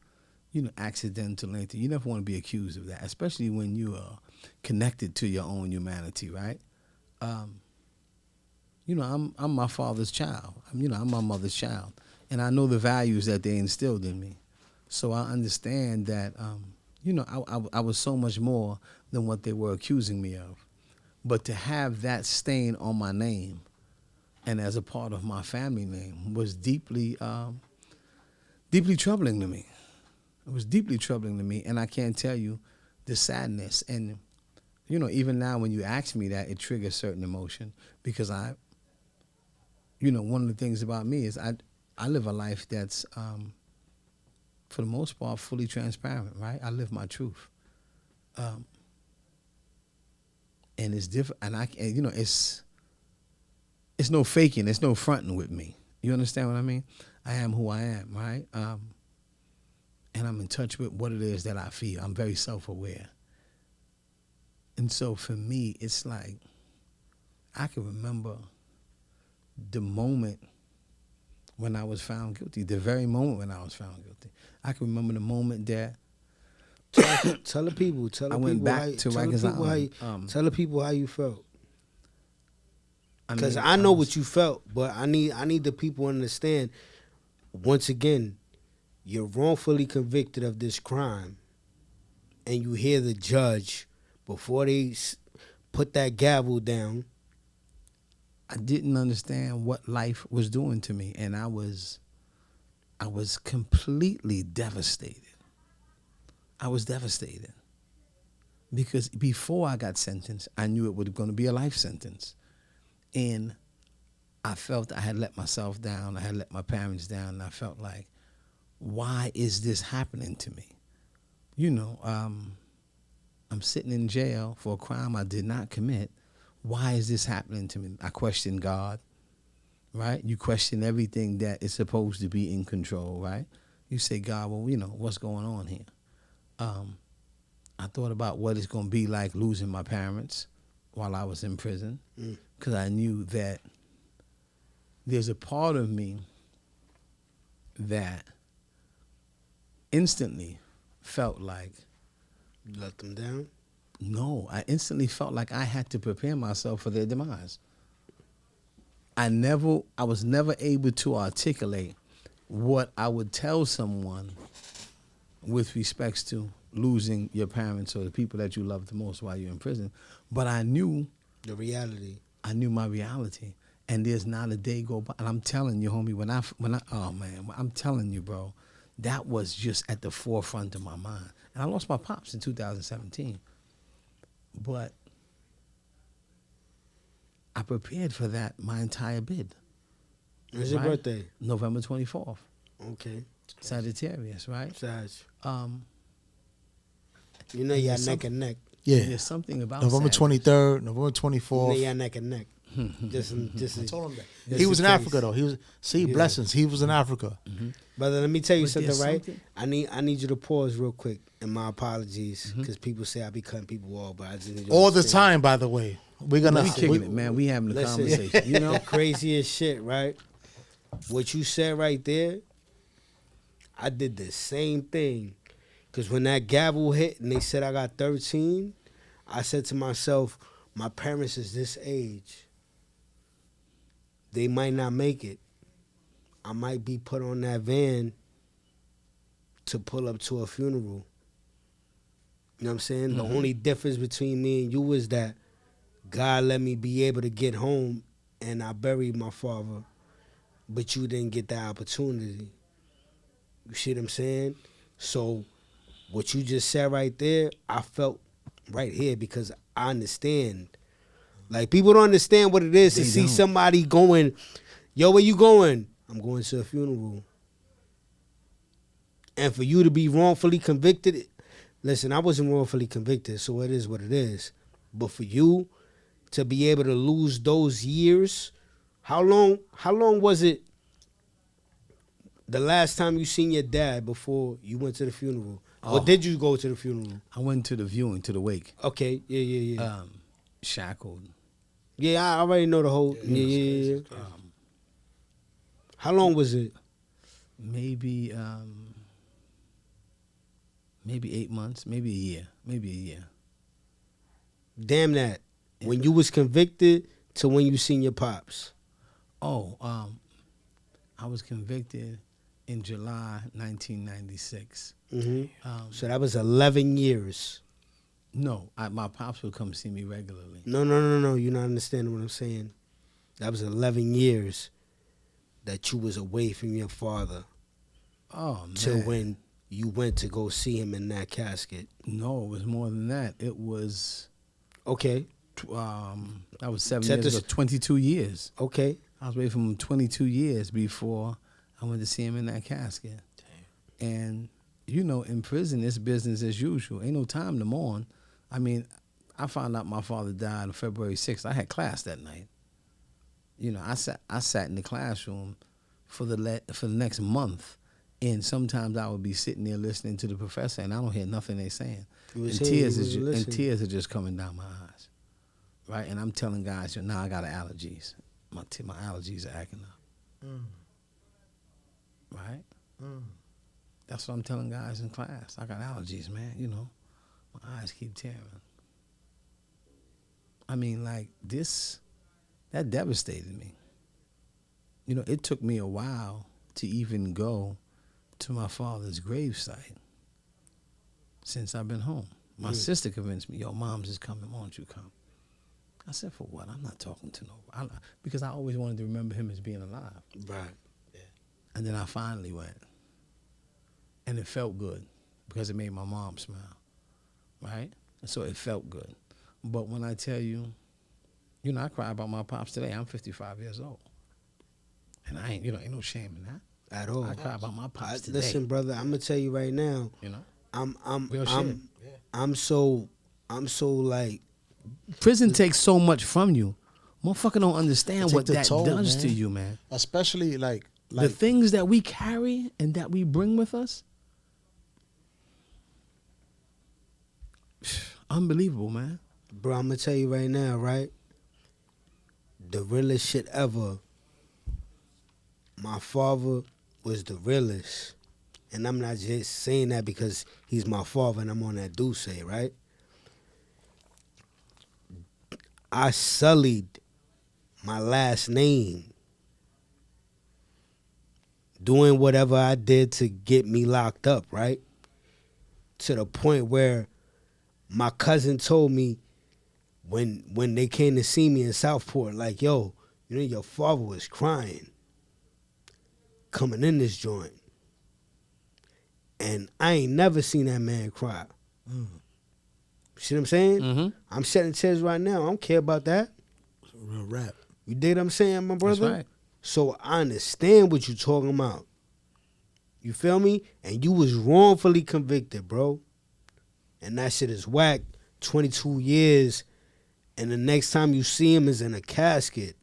you know, accidental or anything. You never want to be accused of that, especially when you are connected to your own humanity, right? You know, I'm my father's child. I'm my mother's child. And I know the values that they instilled in me. So I understand that, you know, I was so much more than what they were accusing me of. But to have that stain on my name and as a part of my family name was deeply troubling to me. It was deeply troubling to me, and I can't tell you the sadness. And, you know, even now when you ask me that, it triggers certain emotion because you know, one of the things about me is I live a life that's, for the most part, fully transparent, right? I live my truth. And it's different, and you know, it's no faking, it's no fronting with me. You understand what I mean? I am who I am, right? And I'm in touch with what it is that I feel. I'm very self-aware. And so for me, it's like, I can remember the moment when I was found guilty, the very moment when I was found guilty. I can remember the moment that Tell the people. I went back to Rikers Island. Tell the people how you felt. Because mean, I know what you felt, but I need the people to understand. Once again, you're wrongfully convicted of this crime, and you hear the judge before they put that gavel down. I didn't understand what life was doing to me, and I was completely devastated. I was devastated because before I got sentenced, I knew it was going to be a life sentence. And I felt I had let myself down. I had let my parents down. And I felt like, why is this happening to me? You know, I'm sitting in jail for a crime I did not commit. Why is this happening to me? I questioned God, right? You question everything that is supposed to be in control, right? You say, God, well, you know, what's going on here? I thought about what it's going to be like losing my parents while I was in prison, because I knew that there's a part of me that instantly felt like, You let them down? no, I instantly felt like I had to prepare myself for their demise. I was never able to articulate what I would tell someone with respects to losing your parents or the people that you love the most while you're in prison. But I knew The reality. I knew my reality, and there's not a day go by. And I'm telling you, homie, I'm telling you, bro, that was just at the forefront of my mind. And I lost my pops in 2017, but I prepared for that my entire bid. When's your Right? birthday? November 24th, Okay. Sagittarius, right? Sag. Um, You know y'all There's neck and neck. Yeah. There's something about November Sagittarius. 23rd, November You know 24th. y'all neck and neck. just I told him that. Just He was in in Africa case. though. He was Yeah. blessings. He was in Africa. Brother, let me tell you But something, there's right? something- I need you to pause real quick, and my apologies, because people say I be cutting people off, but I just need you to All the understand. time, by the way. We're gonna We kicking it, man. We having a Listen, conversation. You know, the craziest shit, right? What you said right there, I did the same thing. Because when that gavel hit and they said I got 13, I said to myself, my parents is this age. They might not make it. I might be put on that van to pull up to a funeral. You know what I'm saying? The only difference between me and you is that God let me be able to get home and I buried my father, but you didn't get that opportunity. You see what I'm saying? So what you just said right there, I felt right here because I understand. Like, people don't understand what it is to They see don't. somebody going, yo, where you going? I'm going to a funeral. And for you to be wrongfully convicted, listen, I wasn't wrongfully convicted, so it is what it is. But for you to be able to lose those years, how long was it the last time you seen your dad before you went to the funeral? Or Oh. did you go to the funeral? I went to the viewing, to the wake, Okay, yeah. shackled. Yeah, I already know the whole. Yeah. How long was it? Maybe 8 months, maybe a year. Damn that. When you was convicted to when you seen your pops. Oh, I was convicted in July 1996. Mm-hmm. So that was 11 years. No, my pops would come see me regularly. No. You're not understanding what I'm saying. That was 11 years that you was away from your father Oh man, till when you went to go see him in that casket. no, it was more than that. It was Okay. that was 7 Set years this- ago, 22 years. Okay. I was away from him 22 years before I went to see him in that casket. And, you know, in prison, it's business as usual. Ain't no time to mourn. I mean, I found out my father died on February 6th. I had class that night. You know, I sat in the classroom for the next month, and sometimes I would be sitting there listening to the professor, and I don't hear nothing they saying. You was And hearing, tears you is was and listening. tears are just coming down my eyes, right? And I'm telling guys, now I got allergies. My allergies are acting up, right? That's what I'm telling guys in class. I got allergies, man. You know, my eyes keep tearing. I mean, like this, that devastated me. You know, it took me a while to even go to my father's gravesite since I've been home. My sister convinced me, yo, Mom's is coming, why don't you come? I said, for what? I'm not talking to nobody. Because I always wanted to remember him as being alive. Right. And then I finally went. And it felt good because it made my mom smile, right? And so it felt good. But when I tell you, you know, I cry about my pops today. I'm 55 years old. And I ain't, ain't no shame in that. At all. I cry about my pops today. Listen, brother, I'm gonna tell you right now. You know? I'm Real shit. so like, Prison takes so much from you. Motherfucker don't understand It what take the that toll, does man. to you, man. Especially like The things that we carry and that we bring with us. Unbelievable, man. Bro, I'm gonna tell you right now, right? The realest shit ever. My father was the realest. And I'm not just saying that because he's my father and I'm on that do say, right? I sullied my last name doing whatever I did to get me locked up, right? To the point where my cousin told me when they came to see me in Southport, like, yo, you know, your father was crying coming in this joint. And I ain't never seen that man cry. See what I'm saying? Mm-hmm. I'm shedding tears right now. I don't care about that. It's a real rap. You dig what I'm saying, my brother? That's right. So I understand what you're talking about. You feel me? And you was wrongfully convicted, bro. And that shit is whack. 22 years. And the next time you see him is in a casket.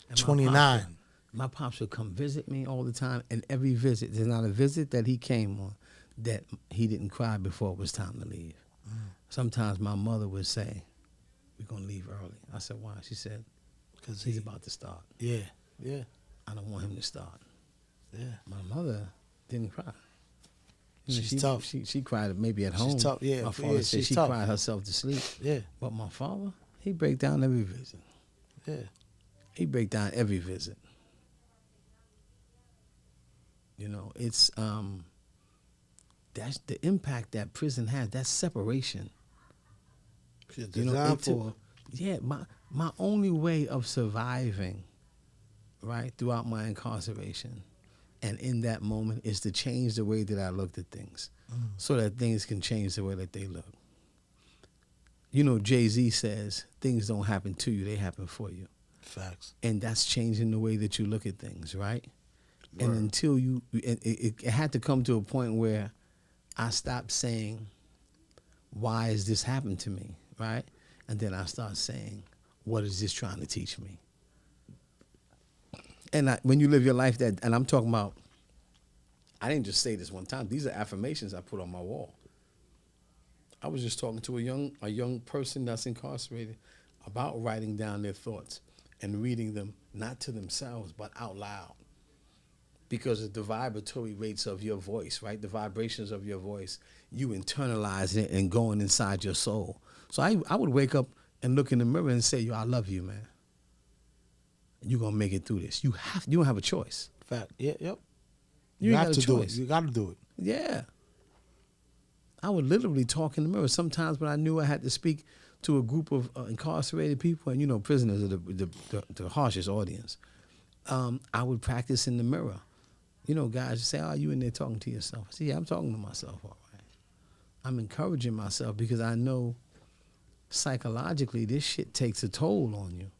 And 29. My pops would come visit me all the time, and every visit, there's not a visit that he came on that he didn't cry before it was time to leave. Sometimes my mother would say, we're going to leave early. I said, why? She said, because he's about to start. Yeah, yeah, I don't want him to start. yeah. My mother didn't cry. You know, She's tough. She cried maybe at home. She's tough, yeah. My father Yeah, said she's she tough. cried herself to sleep. Yeah, But my father, he break down every visit. yeah. He break down every visit. You know, it's that's the impact that prison has. That's separation. It's You know, designed for. yeah, my only way of surviving, right, throughout my incarceration, and in that moment, is to change the way that I looked at things, so that things can change the way that they look. You know, Jay-Z says things don't happen to you; they happen for you. Facts. And that's changing the way that you look at things, right? And Word. until you, it had to come to a point where I stopped saying, why is this happening to me, right? And then I start saying, what is this trying to teach me? And when you live your life that, and I'm talking about, I didn't just say this one time. These are affirmations I put on my wall. I was just talking to a young person that's incarcerated about writing down their thoughts and reading them, not to themselves, but out loud. Because of the vibratory rates of your voice, right? The vibrations of your voice, you internalize it and going inside your soul. So I would wake up and look in the mirror and say, yo, I love you, man. You're going to make it through this. You don't have a choice. Fact. Yeah, yep. You ain't have got a to do it. choice. You got to do it. Yeah. I would literally talk in the mirror. Sometimes when I knew I had to speak to a group of incarcerated people, and you know, prisoners are the harshest audience, I would practice in the mirror. You know, guys say, oh, you in there talking to yourself. I say, yeah, I'm talking to myself, all right. I'm encouraging myself because I know psychologically this shit takes a toll on you,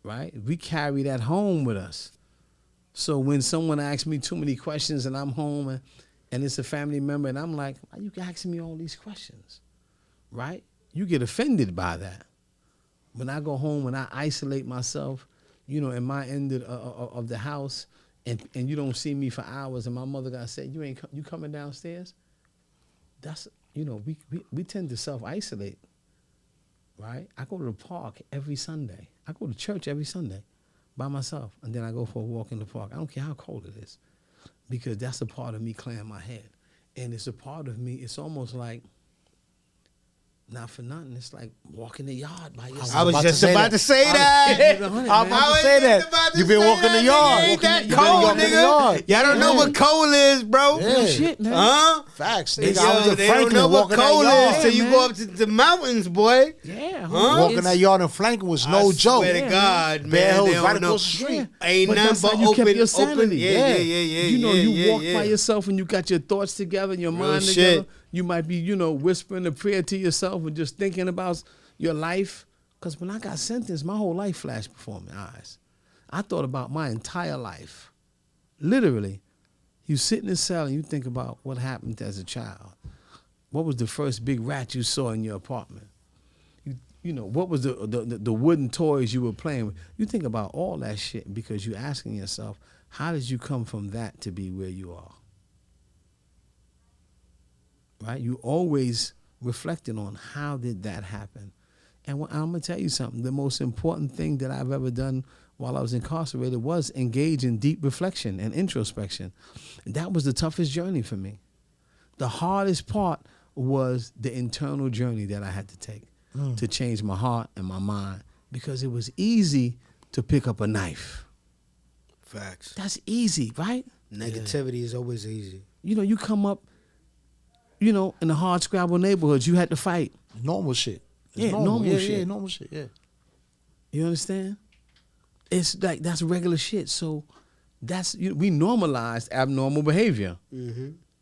right? We carry that home with us. So when someone asks me too many questions and I'm home and it's a family member and I'm like, why you asking me all these questions, right? You get offended by that. When I go home and I isolate myself, you know, in my end of the house, and you don't see me for hours, and my mother got said, you coming downstairs? That's, you know, we tend to self-isolate, right? I go to the park every Sunday. I go to church every Sunday by myself, and then I go for a walk in the park. I don't care how cold it is, because that's a part of me clearing my head. And it's a part of me, it's almost like, not for nothing, it's like walking the yard by yourself. I was just about to say that. I was about to say that. You've been walking the yard. Ain't that You been cold, walking the nigga? yard. Y'all don't know what cold is, bro. Yeah. Shit, man. Huh? Facts. They Nigga, I was in don't know Franklin what walking cold that is yard. till you man. go up to the mountains, boy. Yeah. Huh? Walking that yard in Franklin was no I joke. swear to Yeah, God, man. Bear Hills they don't right know. across the street. Ain't But nothing that's but how you open, kept your sanity. Yeah. You know, yeah, you walk yeah. by yourself and you got your thoughts together and your Real mind shit. together. You might be, you know, whispering a prayer to yourself and just thinking about your life. Because when I got sentenced, my whole life flashed before my eyes. I thought about my entire life. Literally. You sit in a cell and you think about what happened as a child. What was the first big rat you saw in your apartment? You know, what was the wooden toys you were playing with? You think about all that shit because you're asking yourself, how did you come from that to be where you are? Right? You always reflecting on how did that happen. And I'm going to tell you something. The most important thing that I've ever done while I was incarcerated was engage in deep reflection and introspection. And that was the toughest journey for me. The hardest part was the internal journey that I had to take to change my heart and my mind, because it was easy to pick up a knife. Facts. That's easy, right? Negativity is always easy. You know, you come up, you know, in the hard scrabble neighborhoods, you had to fight. Normal shit. It's Yeah, normal shit. Yeah, normal shit, yeah. You understand? It's like, that's regular shit. So we normalized abnormal behavior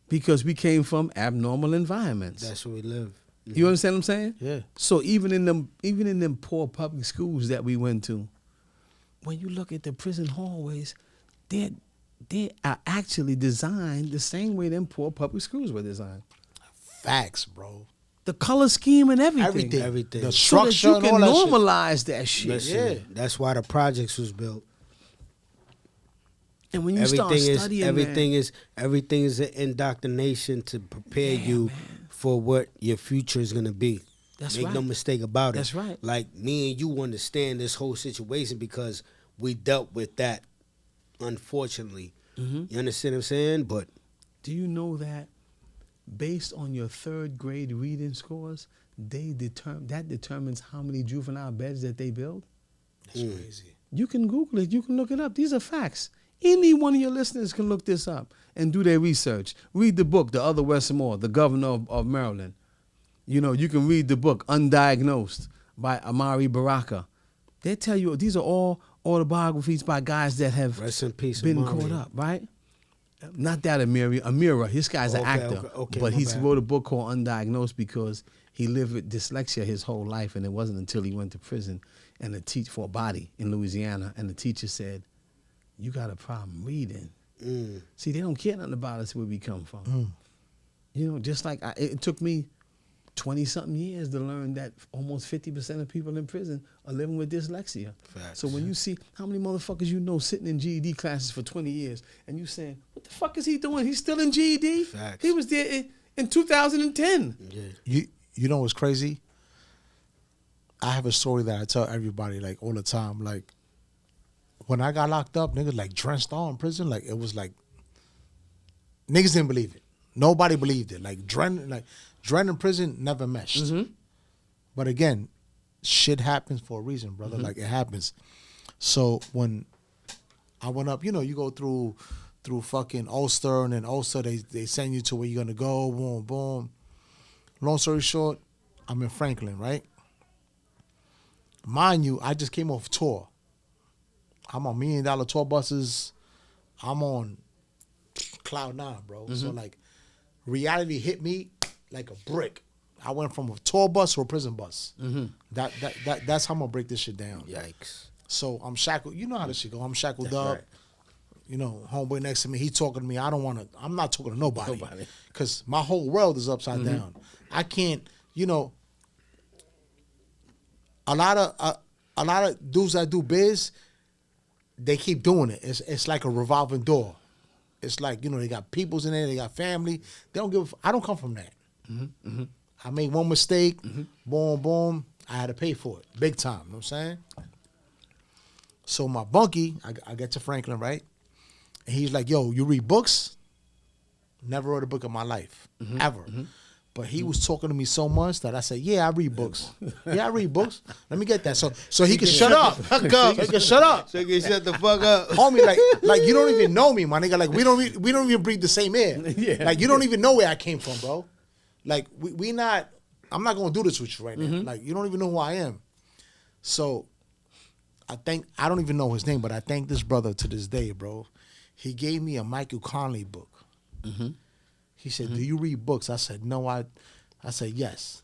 because we came from abnormal environments. That's where we live. You understand what I'm saying? Yeah. So even in them poor public schools that we went to, when you look at the prison hallways, they are actually designed the same way them poor public schools were designed. Facts, bro. The color scheme and everything. Everything. The So that structure you and can all that shit. normalize that shit. Listen, Yeah. that's why the projects was built. And when you start studying, everything is an indoctrination to prepare you for what your future is gonna be. That's Make right. no mistake about it. That's right. Like, me and you understand this whole situation because we dealt with that, unfortunately. You understand what I'm saying? But do you know that based on your third grade reading scores, that determines how many juvenile beds that they build? That's crazy. You can Google it. You can look it up. These are facts. Any one of your listeners can look this up and do their research. Read the book, The Other Westmore, the governor of Maryland. You know, you can read the book, Undiagnosed, by Amari Baraka. They tell you these are all autobiographies by guys that have rest in peace, been Amari. caught up, right? Not that Amira. This guy's an Okay, actor. okay, but my he bad. wrote a book called Undiagnosed because he lived with dyslexia his whole life, and it wasn't until he went to prison and for a body in Louisiana, and the teacher said, "You got a problem reading." See, they don't care nothing about us where we come from. You know, just like it took me 20-something years to learn that almost 50% of people in prison are living with dyslexia. Facts. So when you see how many motherfuckers you know sitting in GED classes for 20 years, and you saying, what the fuck is he doing? He's still in GED? Facts. He was there in 2010. Yeah. You know what's crazy? I have a story that I tell everybody, like, all the time. Like, when I got locked up, niggas like drenched all in prison. Like, it was like, niggas didn't believe it. Nobody believed it. Like, Dren in prison never meshed. But again, shit happens for a reason, brother. Like, it happens. So when I went up, you know, you go through fucking Ulster, and then Ulster, they send you to where you're gonna go, boom, boom. Long story short, I'm in Franklin, right? Mind you, I just came off tour. I'm on $1 million tour buses. I'm on cloud 9, bro. So like, reality hit me like a brick. I went from a tour bus to a prison bus. That's how I'm gonna break this shit down. Yikes. So I'm shackled. You know how this shit go. I'm shackled That's up. right. You know, homeboy next to me, he talking to me. I'm not talking to nobody. Because my whole world is upside down. I can't, you know, a lot of dudes that do biz, they keep doing it. It's like a revolving door. It's like, you know, they got peoples in there, they got family. They don't give I don't come from that. I made one mistake, boom, boom, I had to pay for it. Big time, you know what I'm saying? So my bunkie, I get to Franklin, right? And he's like, yo, you read books? Never read a book in my life, ever. But he was talking to me so much that I said, yeah, I read books. Yeah, I read books. Let me get that. So he can shut up. So he can shut up. So you can shut the fuck up. Homie, like you don't even know me, my nigga. Like we don't even breathe the same air. Like you don't even know where I came from, bro. Like we not. I'm not gonna do this with you right now. Like you don't even know who I am. So I don't even know his name, but I thank this brother to this day, bro. He gave me a Michael Conley book. He said, do you read books? I said, no, I said, yes.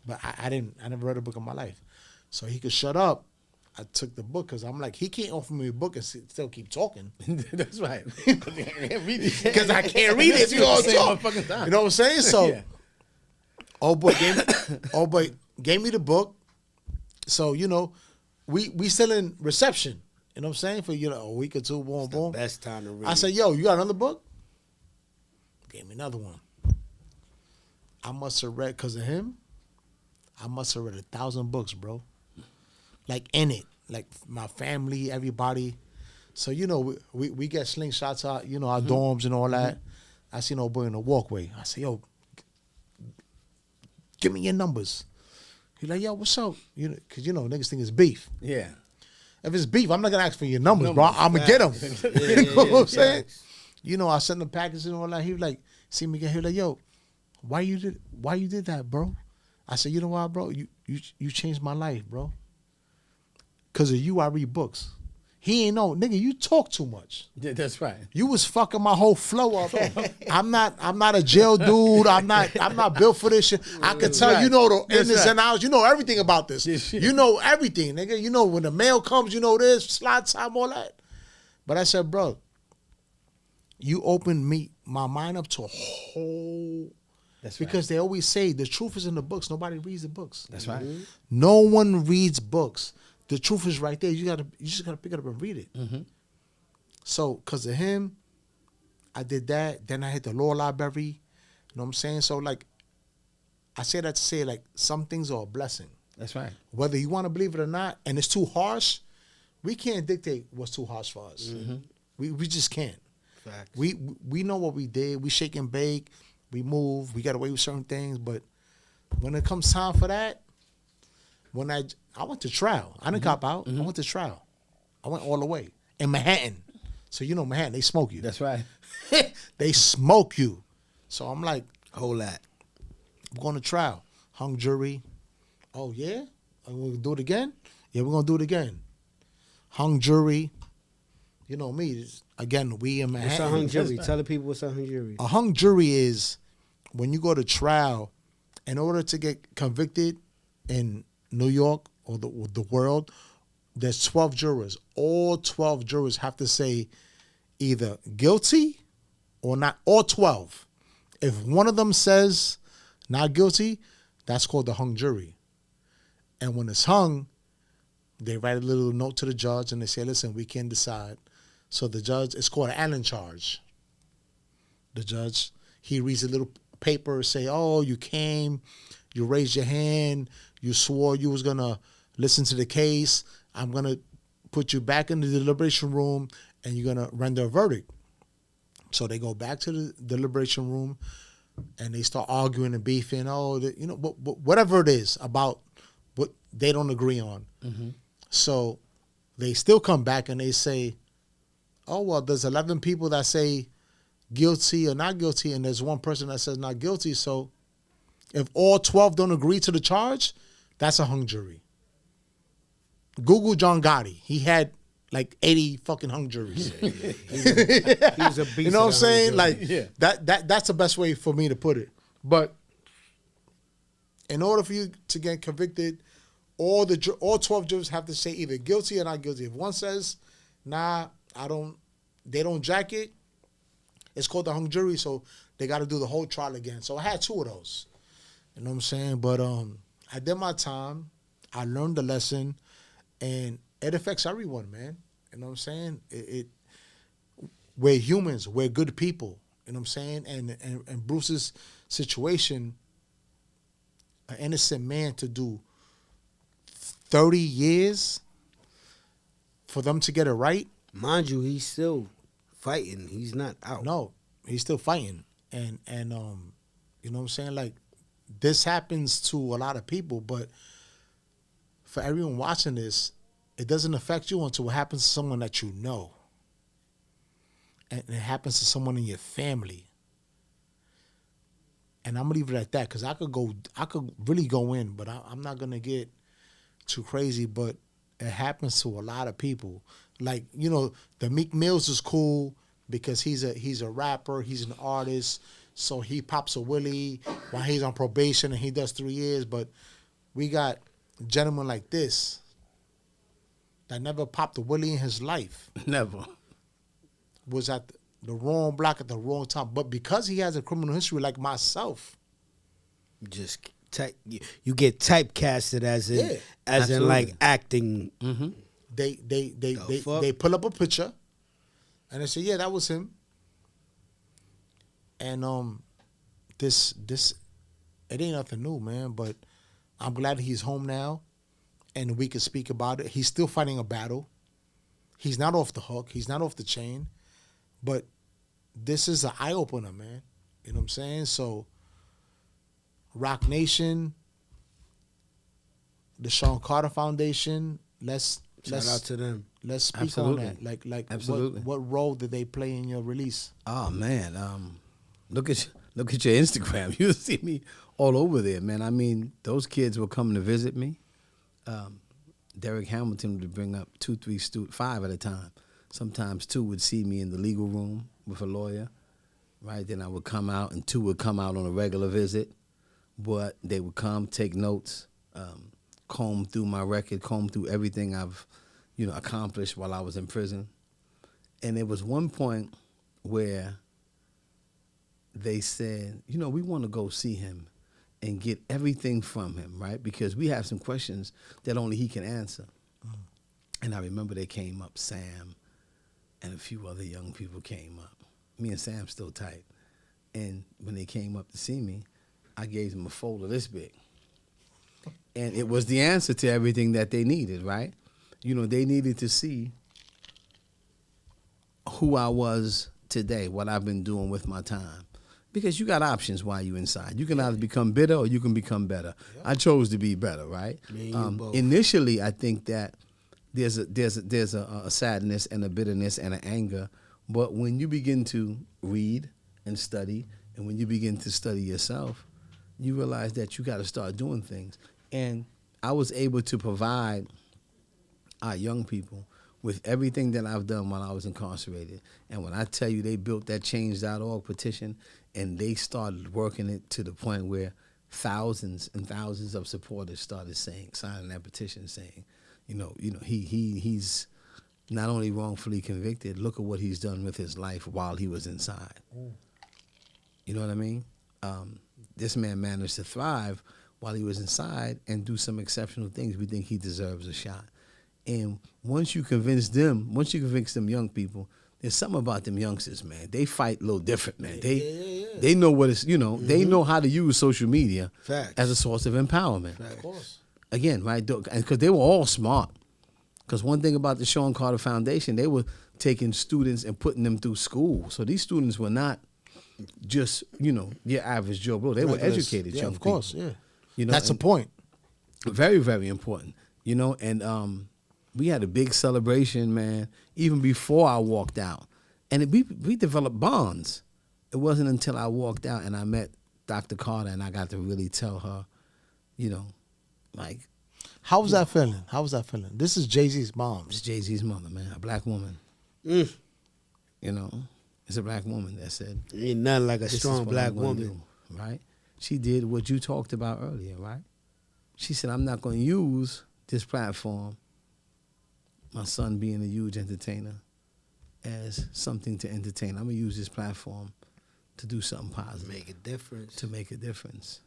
But I never read a book in my life. So he could shut up. I took the book because I'm like, he can't offer me a book and still keep talking. That's right. Because I can't read it. You know what I'm talking. You know what I'm saying? So, old boy gave me the book. So, you know, we still in reception. You know what I'm saying? For, you know, a week or two, boom, boom. Best time to read. I said, yo, you got another book? Gave me another one. I must have read, because of him, I must have read 1,000 books, bro. Like in it. Like my family, everybody. So, you know, we get slingshots out, you know, our dorms and all that. I see no boy in the walkway. I say, yo, give me your numbers. He like, yo, what's up? You know, because, you know, niggas think it's beef. Yeah. If it's beef, I'm not going to ask for your numbers, bro. I'm going to get them. You know what I'm saying? You know, I send the packages and all that. He was like, see me get here, like, yo, why you did that, bro? I said, you know why, bro? You changed my life, bro. Because of you, I read books. He ain't know, nigga, you talk too much. Yeah, that's right. You was fucking my whole flow up. I'm not a jail dude. I'm not built for this shit. I can tell right. you know the That's ins right. and outs. You know everything about this. Yes, shit. You know everything, nigga. You know when the mail comes, you know this, slot time, all that. But I said, bro, you opened my mind up to a whole. That's because they always say the truth is in the books. Nobody reads the books. That's right. No one reads books. The truth is right there. You just gotta pick it up and read it. So, because of him, I did that. Then I hit the law library. You know what I'm saying? So, like, I say that to say, like, some things are a blessing. That's right. Whether you want to believe it or not, and it's too harsh, we can't dictate what's too harsh for us. We just can't. Facts. We know what we did. We shake and bake. We move. We got away with certain things. But when it comes time for that, when I went to trial. I didn't cop out. I went to trial. I went all the way. In Manhattan. So, you know, Manhattan, they smoke you. That's right. They smoke you. So I'm like, Whole lot. I'm going to trial. Hung jury. Oh, yeah? We're going to do it again? Yeah, we're going to do it again. Hung jury. You know me. Again, we in Manhattan. What's a hung jury? Tell the people what's a hung jury. A hung jury is when you go to trial, in order to get convicted in New York or the world, there's 12 jurors. All 12 jurors have to say either guilty or not, or 12. If one of them says not guilty, that's called the hung jury. And when it's hung, they write a little note to the judge and they say, listen, we can't decide. So the judge, it's called an Allen charge. The judge, he reads a little paper, say, oh, you came, you raised your hand, you swore you was going to listen to the case. I'm going to put you back in the deliberation room and you're going to render a verdict. So they go back to the deliberation room and they start arguing and beefing. Oh, you know, whatever it is about what they don't agree on. So they still come back and they say, oh, well, there's 11 people that say guilty or not guilty, and there's one person that says not guilty. So if all 12 don't agree to the charge, that's a hung jury. Google John Gotti. He had like 80 fucking hung juries. He was a beast. You know what I'm saying? Like Yeah. that's the best way for me to put it. But in order for you to get convicted, all 12 jurors have to say either guilty or not guilty. If one says, nah, they don't jack it, it's called the hung jury, so they got to do the whole trial again. So I had 2 of those. You know what I'm saying? But I did my time. I learned the lesson, and it affects everyone, man. You know what I'm saying? We're humans. We're good people. You know what I'm saying? And Bruce's situation, an innocent man to do 30 years for them to get it right. Mind you, he's still fighting. He's not out. No, he's still fighting. And you know what I'm saying? Like, this happens to a lot of people, but for everyone watching this, it doesn't affect you until it happens to someone that you know. And it happens to someone in your family. And I'm gonna leave it at that, because I could really go in, but I'm not gonna get too crazy. But it happens to a lot of people. Like, you know, the Meek Mills is cool because he's a rapper, he's an artist, so he pops a willie while he's on probation and he does 3 years. But we got gentlemen like this that never popped a willie in his life. Never. Was at the wrong block at the wrong time. But because he has a criminal history like myself, Just you get typecasted as in Yeah, in like acting. they pull up a picture and they say, yeah, that was him. And this it ain't nothing new, man. But I'm glad he's home now, and we can speak about it. He's still fighting a battle. He's not off the hook. He's not off the chain. But this is an eye opener, man. You know what I'm saying? So, Rock Nation, the Sean Carter Foundation. Let's Shout out to them. Let's speak Absolutely. on that. Like Absolutely. what role did they play in your release? Oh man, look at your Instagram. You'll see me all over there, man. I mean, those kids were coming to visit me. Derek Hamilton would bring up 2, 3 students, 5 at a time. Sometimes 2 would see me in the legal room with a lawyer, right? Then I would come out, and 2 would come out on a regular visit. But they would come, take notes, comb through my record, comb through everything I've, accomplished while I was in prison. And there was one point where they said, we want to go see him and get everything from him, right? Because we have some questions that only he can answer. And I remember they came up, Sam and a few other young people came up. Me and Sam still tight. And when they came up to see me, I gave them a folder this big. And it was the answer to everything that they needed, right? They needed to see who I was today, what I've been doing with my time. Because you got options while you're inside. You can either become bitter or you can become better. Yeah. I chose to be better, right? Initially, I think that there's a sadness and a bitterness and an anger. But when you begin to read and study, and when you begin to study yourself, you realize that you got to start doing things. And I was able to provide our young people with everything that I've done while I was incarcerated. And when I tell you they built that change.org petition, and they started working it to the point where thousands and thousands of supporters started signing that petition saying, he's not only wrongfully convicted, look at what he's done with his life while he was inside. You know what I mean? This man managed to thrive while he was inside and do some exceptional things. We think he deserves a shot. And once you convince them young people, there's something about them youngsters, man. They fight a little different, man. They know what it's, they know how to use social media as a source of empowerment. Of course. Again, right? Because they were all smart. Because one thing about the Sean Carter Foundation, they were taking students and putting them through school. So these students were not just, your average Joe Blow. They were educated young people. Of course, yeah. That's the point. Very, very important. And we had a big celebration, man, even before I walked out. And we developed bonds. It wasn't until I walked out and I met Dr. Carter and I got to really tell her, How was that feeling? This is Jay-Z's mom. It's Jay-Z's mother, man, a black woman. It's a black woman that said, ain't nothing like a strong black woman. Do, right? She did what you talked about earlier, right? She said, I'm not going to use this platform, my son being a huge entertainer, as something to entertain. I'm going to use this platform to do something positive. To make a difference.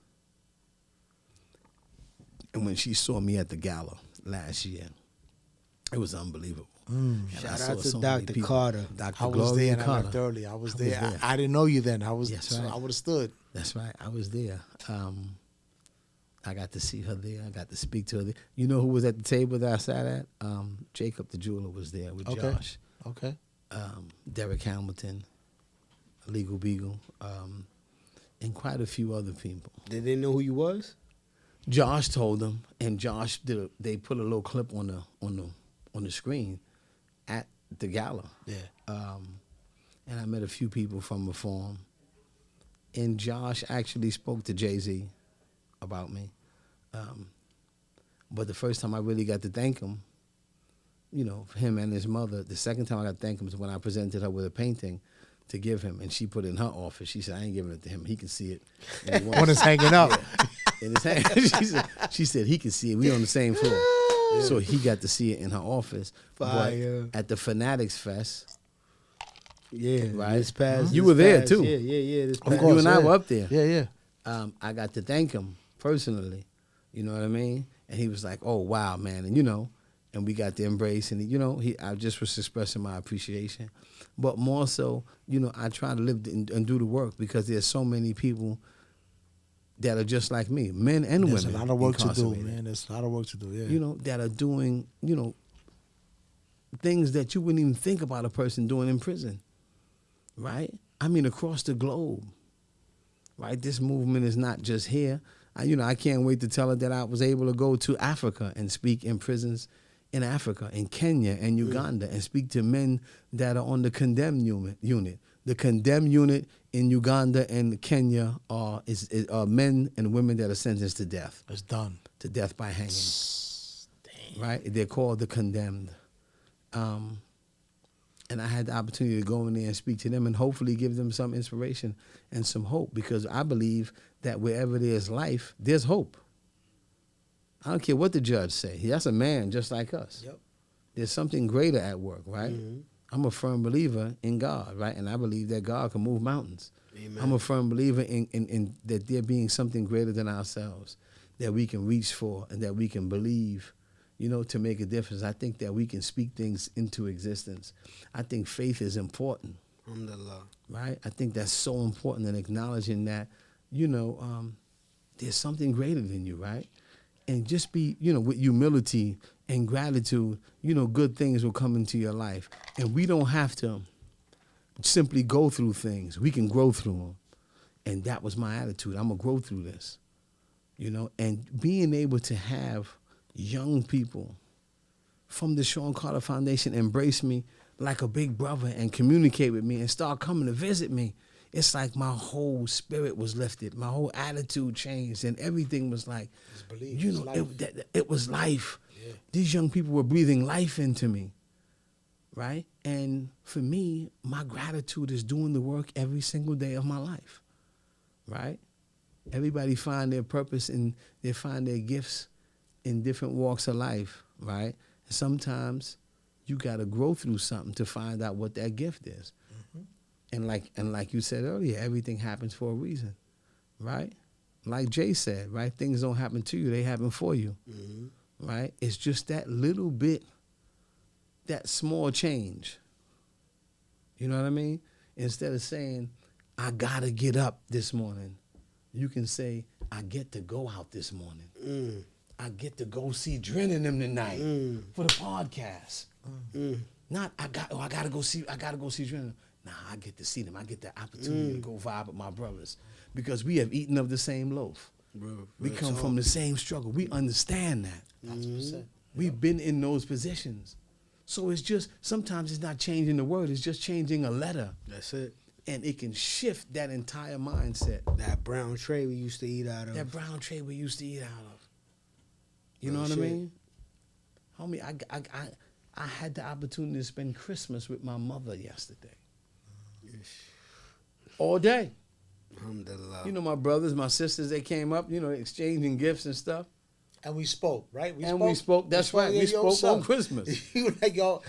And when she saw me at the gala last year, it was unbelievable. Shout out to Dr. Carter. I was there and I left early. I was there. I didn't know you then. I would have stood. That's right. I was there. I got to see her there. I got to speak to her there. You know who was at the table that I sat at? Jacob the jeweler was there with Josh. Okay. Derek Hamilton, Legal Beagle, and quite a few other people. Did they know who you was? Josh told them, and Josh they put a little clip on the screen at the gala. Yeah. And I met a few people from Reform. And Josh actually spoke to Jay-Z about me. But the first time I really got to thank him, him and his mother, the second time I got to thank him was when I presented her with a painting to give him, and she put it in her office. She said, I ain't giving it to him. He can see it. When it's hanging up. Yeah. She said he can see it. We on the same floor. Yeah. So he got to see it in her office. Fire. But at the Fanatics Fest, right? This past, you were there too. Yeah. This past. Of course, you and I were up there. Yeah. I got to thank him personally. You know what I mean? And he was like, "Oh wow, man," and we got to embrace, and I just was expressing my appreciation, but more so, I try to live and do the work because there's so many people that are just like me, men and There's women. a lot of work to do, incarcerated. man. There's a lot of work to do. Yeah. You know, that are doing, you know, things that you wouldn't even think about a person doing in prison, right? I mean, across the globe, right? This movement is not just here. I can't wait to tell her that I was able to go to Africa and speak in prisons in Africa, in Kenya and Uganda, and speak to men that are on the condemned unit. The condemned unit in Uganda and Kenya are men and women that are sentenced to death. It's done. To death by hanging. Damn. Right? They're called the condemned. And I had the opportunity to go in there and speak to them and hopefully give them some inspiration and some hope, because I believe that wherever there's life, there's hope. I don't care what the judge say. That's a man just like us. Yep. There's something greater at work, right? Mhm. I'm a firm believer in God, right? And I believe that God can move mountains. Amen. I'm a firm believer in that there being something greater than ourselves that we can reach for and that we can believe, to make a difference. I think that we can speak things into existence. I think faith is important, Alhamdulillah. right? I think that's so important, and acknowledging that, there's something greater than you, right? And just be, with humility and gratitude, good things will come into your life. And we don't have to simply go through things. We can grow through them. And that was my attitude. I'm going to grow through this, and being able to have young people from the Sean Carter Foundation embrace me like a big brother and communicate with me and start coming to visit me. It's like my whole spirit was lifted. My whole attitude changed, and everything was like, it was life. Yeah. These young people were breathing life into me, right? And for me, my gratitude is doing the work every single day of my life, right? Everybody find their purpose and they find their gifts in different walks of life, right? And sometimes you got to grow through something to find out what that gift is. And like you said earlier, everything happens for a reason, right? Like Jay said, right? Things don't happen to you, they happen for you, right? It's just that little bit, that small change. You know what I mean? Instead of saying, I gotta get up this morning, you can say, I get to go out this morning. I get to go see Dren and them tonight for the podcast. Not I gotta go see Dren. Nah, I get to see them. I get the opportunity to go vibe with my brothers because we have eaten of the same loaf. Bro, We come from the same struggle. We understand that. 100%. We've been in those positions. So it's just, sometimes it's not changing the word, it's just changing a letter. That's it. And it can shift that entire mindset. That brown tray we used to eat out of. That brown tray we used to eat out of. You know Real what shit. I mean? Homie, I had the opportunity to spend Christmas with my mother yesterday. All day. Alhamdulillah. My brothers, my sisters, they came up, exchanging gifts and stuff. And we spoke, right? We spoke. That's right. We spoke on Christmas. You like, yo,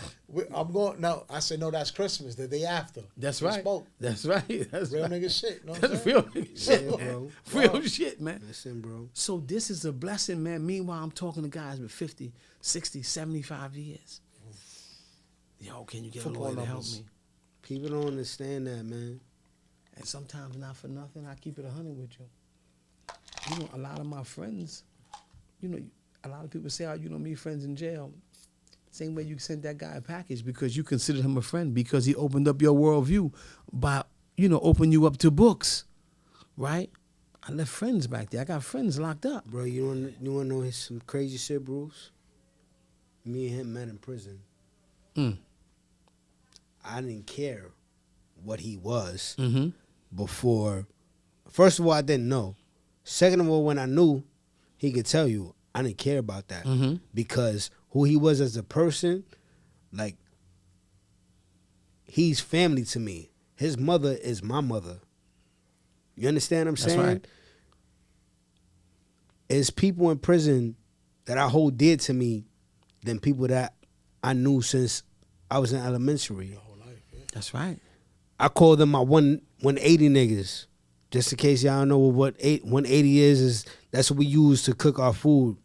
I'm going. No, I said, no, that's Christmas. The day after. That's We right. spoke. That's right. That's Real right. nigga shit. Know what That's I'm saying? real nigga shit, Yeah, man. bro. Real shit, man. Listen, bro. So this is a blessing, man. Meanwhile, I'm talking to guys with 50, 60, 75 years. Yo, can you get Football a lawyer to help numbers. me? People don't understand that, man. And sometimes, not for nothing, I keep it 100 with you. A lot of my friends, a lot of people say, oh, me friends in jail. Same way you sent that guy a package because you considered him a friend because he opened up your worldview by, opening you up to books, right? I left friends back there. I got friends locked up. Bro, you wanna know some crazy shit, Bruce? Me and him met in prison. I didn't care what he was before. First of all, I didn't know. Second of all, when I knew, he could tell you, I didn't care about that. Because who he was as a person, like, he's family to me. His mother is my mother. You understand what I'm saying? right. It's people in prison that I hold dear to me than people that I knew since I was in elementary. That's right. I call them my 180 niggas. Just in case y'all don't know what 180 is that's what we use to cook our food.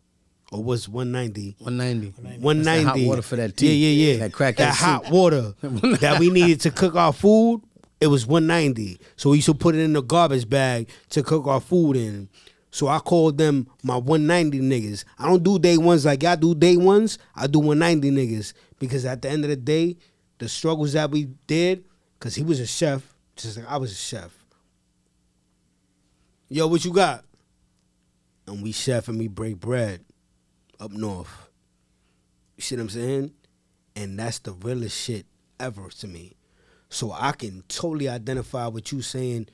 Or what's 190? 190. 190. That's the hot water for that tea. Yeah. That crackhead That soup. hot water that we needed to cook our food, it was 190. So we used to put it in the garbage bag to cook our food in. So I call them my 190 niggas. I don't do day ones like y'all do day ones. I do 190 niggas. Because at the end of the day, the struggles that we did, because he was a chef, just like I was a chef. Yo, what you got? And we chef and we break bread up north. You see what I'm saying? And that's the realest shit ever to me. So I can totally identify what you saying,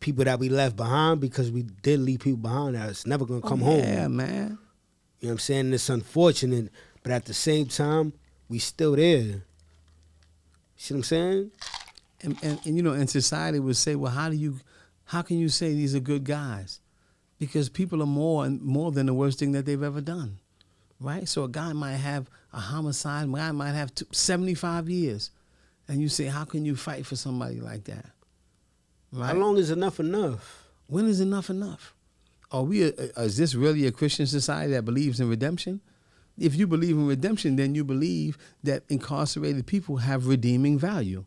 people that we left behind, because we did leave people behind that's never gonna come home. Yeah, man. You know what I'm saying? It's unfortunate, but at the same time, we still there. See what I'm saying? And you know, and society would say, well, how can you say these are good guys? Because people are more than the worst thing that they've ever done, right? So a guy might have a homicide, a guy might have 75 years, and you say, how can you fight for somebody like that? Right? How long is enough enough? When is enough enough? Is this really a Christian society that believes in redemption? If you believe in redemption, then you believe that incarcerated people have redeeming value.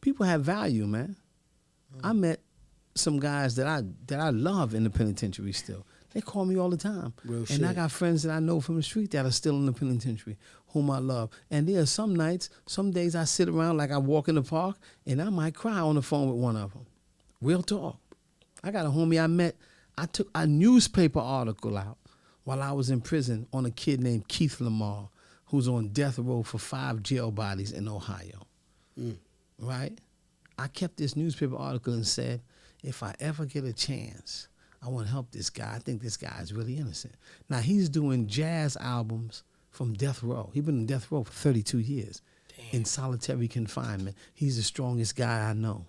People have value, man. I met some guys that I love in the penitentiary still. They call me all the time. Real and shit. I got friends that I know from the street that are still in the penitentiary, whom I love. And there are some nights, some days I sit around like I walk in the park and I might cry on the phone with one of them. Real talk. I got a homie I met. I took a newspaper article out while I was in prison on a kid named Keith Lamar, who's on death row for 5 jail bodies in Ohio. Right? I kept this newspaper article and said, if I ever get a chance, I want to help this guy. I think this guy is really innocent. Now, he's doing jazz albums from death row. He's been in death row for 32 years. In solitary confinement. He's the strongest guy I know.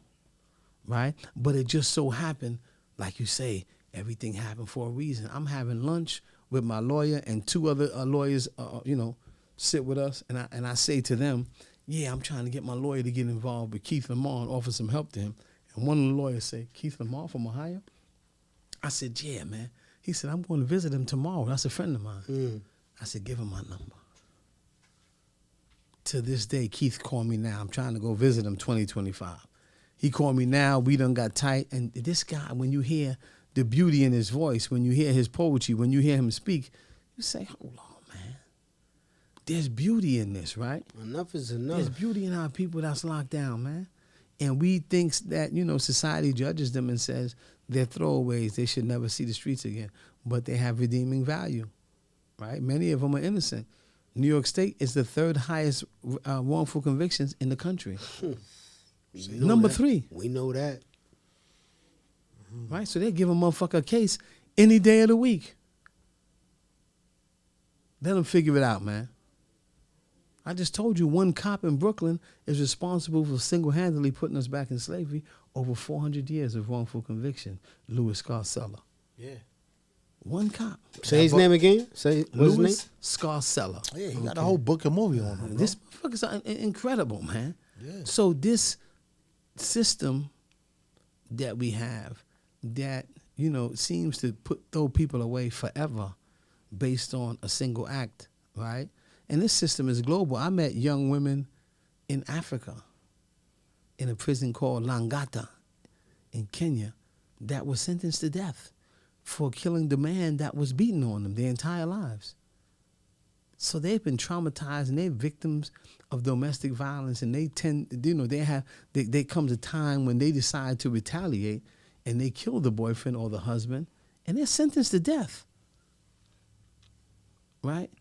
Right? But it just so happened, like you say, everything happened for a reason. I'm having lunch with my lawyer and 2 other lawyers, sit with us. And I say to them, yeah, I'm trying to get my lawyer to get involved with Keith Lamar and offer some help to him. And one of the lawyers said, Keith Lamar from Ohio? I said, yeah, man. He said, I'm going to visit him tomorrow. That's a friend of mine. I said, give him my number. To this day, Keith called me now. I'm trying to go visit him 2025. He called me now. We done got tight. And this guy, when you hear the beauty in his voice, when you hear his poetry, when you hear him speak, you say, hold on, man. There's beauty in this, right? Enough is enough. There's beauty in our people that's locked down, man. And we think that, society judges them and says they're throwaways. They should never see the streets again. But they have redeeming value, right? Many of them are innocent. New York State is the 3rd highest wrongful convictions in the country. Number 3. We know that. Right? So they give a motherfucker a case any day of the week. Let them figure it out, man. I just told you one cop in Brooklyn is responsible for single-handedly putting us back in slavery over 400 years of wrongful conviction. Louis Scarcella. Yeah. One cop. Say his name again. Say what's his name? Louis Scarcella. Yeah, he got a whole book and movie on him. This motherfucker's incredible, man. Yeah. So this system that we have that, seems to throw people away forever based on a single act, right? And this system is global. I met young women in Africa in a prison called Langata in Kenya that were sentenced to death for killing the man that was beating on them their entire lives. So they've been traumatized and they're victims of domestic violence, and they there comes a time when they decide to retaliate and they kill the boyfriend or the husband and they're sentenced to death. Right?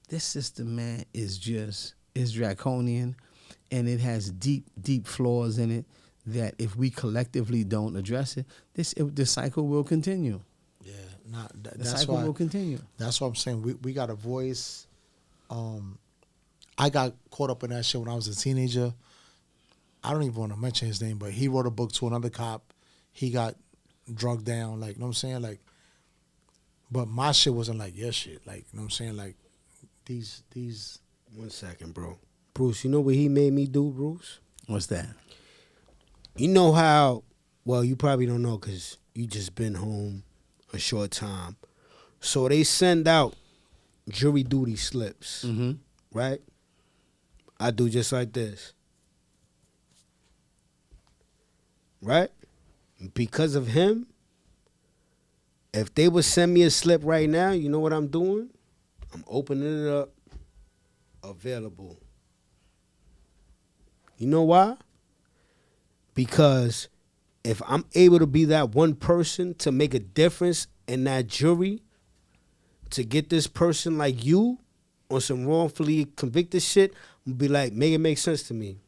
This system, man, is draconian, and it has deep, deep flaws in it that if we collectively don't address it, the cycle will continue. Yeah, The cycle will continue. That's what I'm saying. We got a voice. I got caught up in that shit when I was a teenager. I don't even want to mention his name, but he wrote a book to another cop. He got drugged down, like, you know what I'm saying? Like, but my shit wasn't like your shit. Like, you know what I'm saying? Like, these. 1 second, bro. Bruce, you know what he made me do, Bruce? What's that? You know how, well, you probably don't know because you just been home a short time. So they send out jury duty slips, right? I do just like this. Right? because of him, if they would send me a slip right now, you know what I'm doing? I'm opening it up, available. You know why? Because if I'm able to be that one person to make a difference in that jury, to get this person like you on some wrongfully convicted shit, I'm gonna be like, make it make sense to me.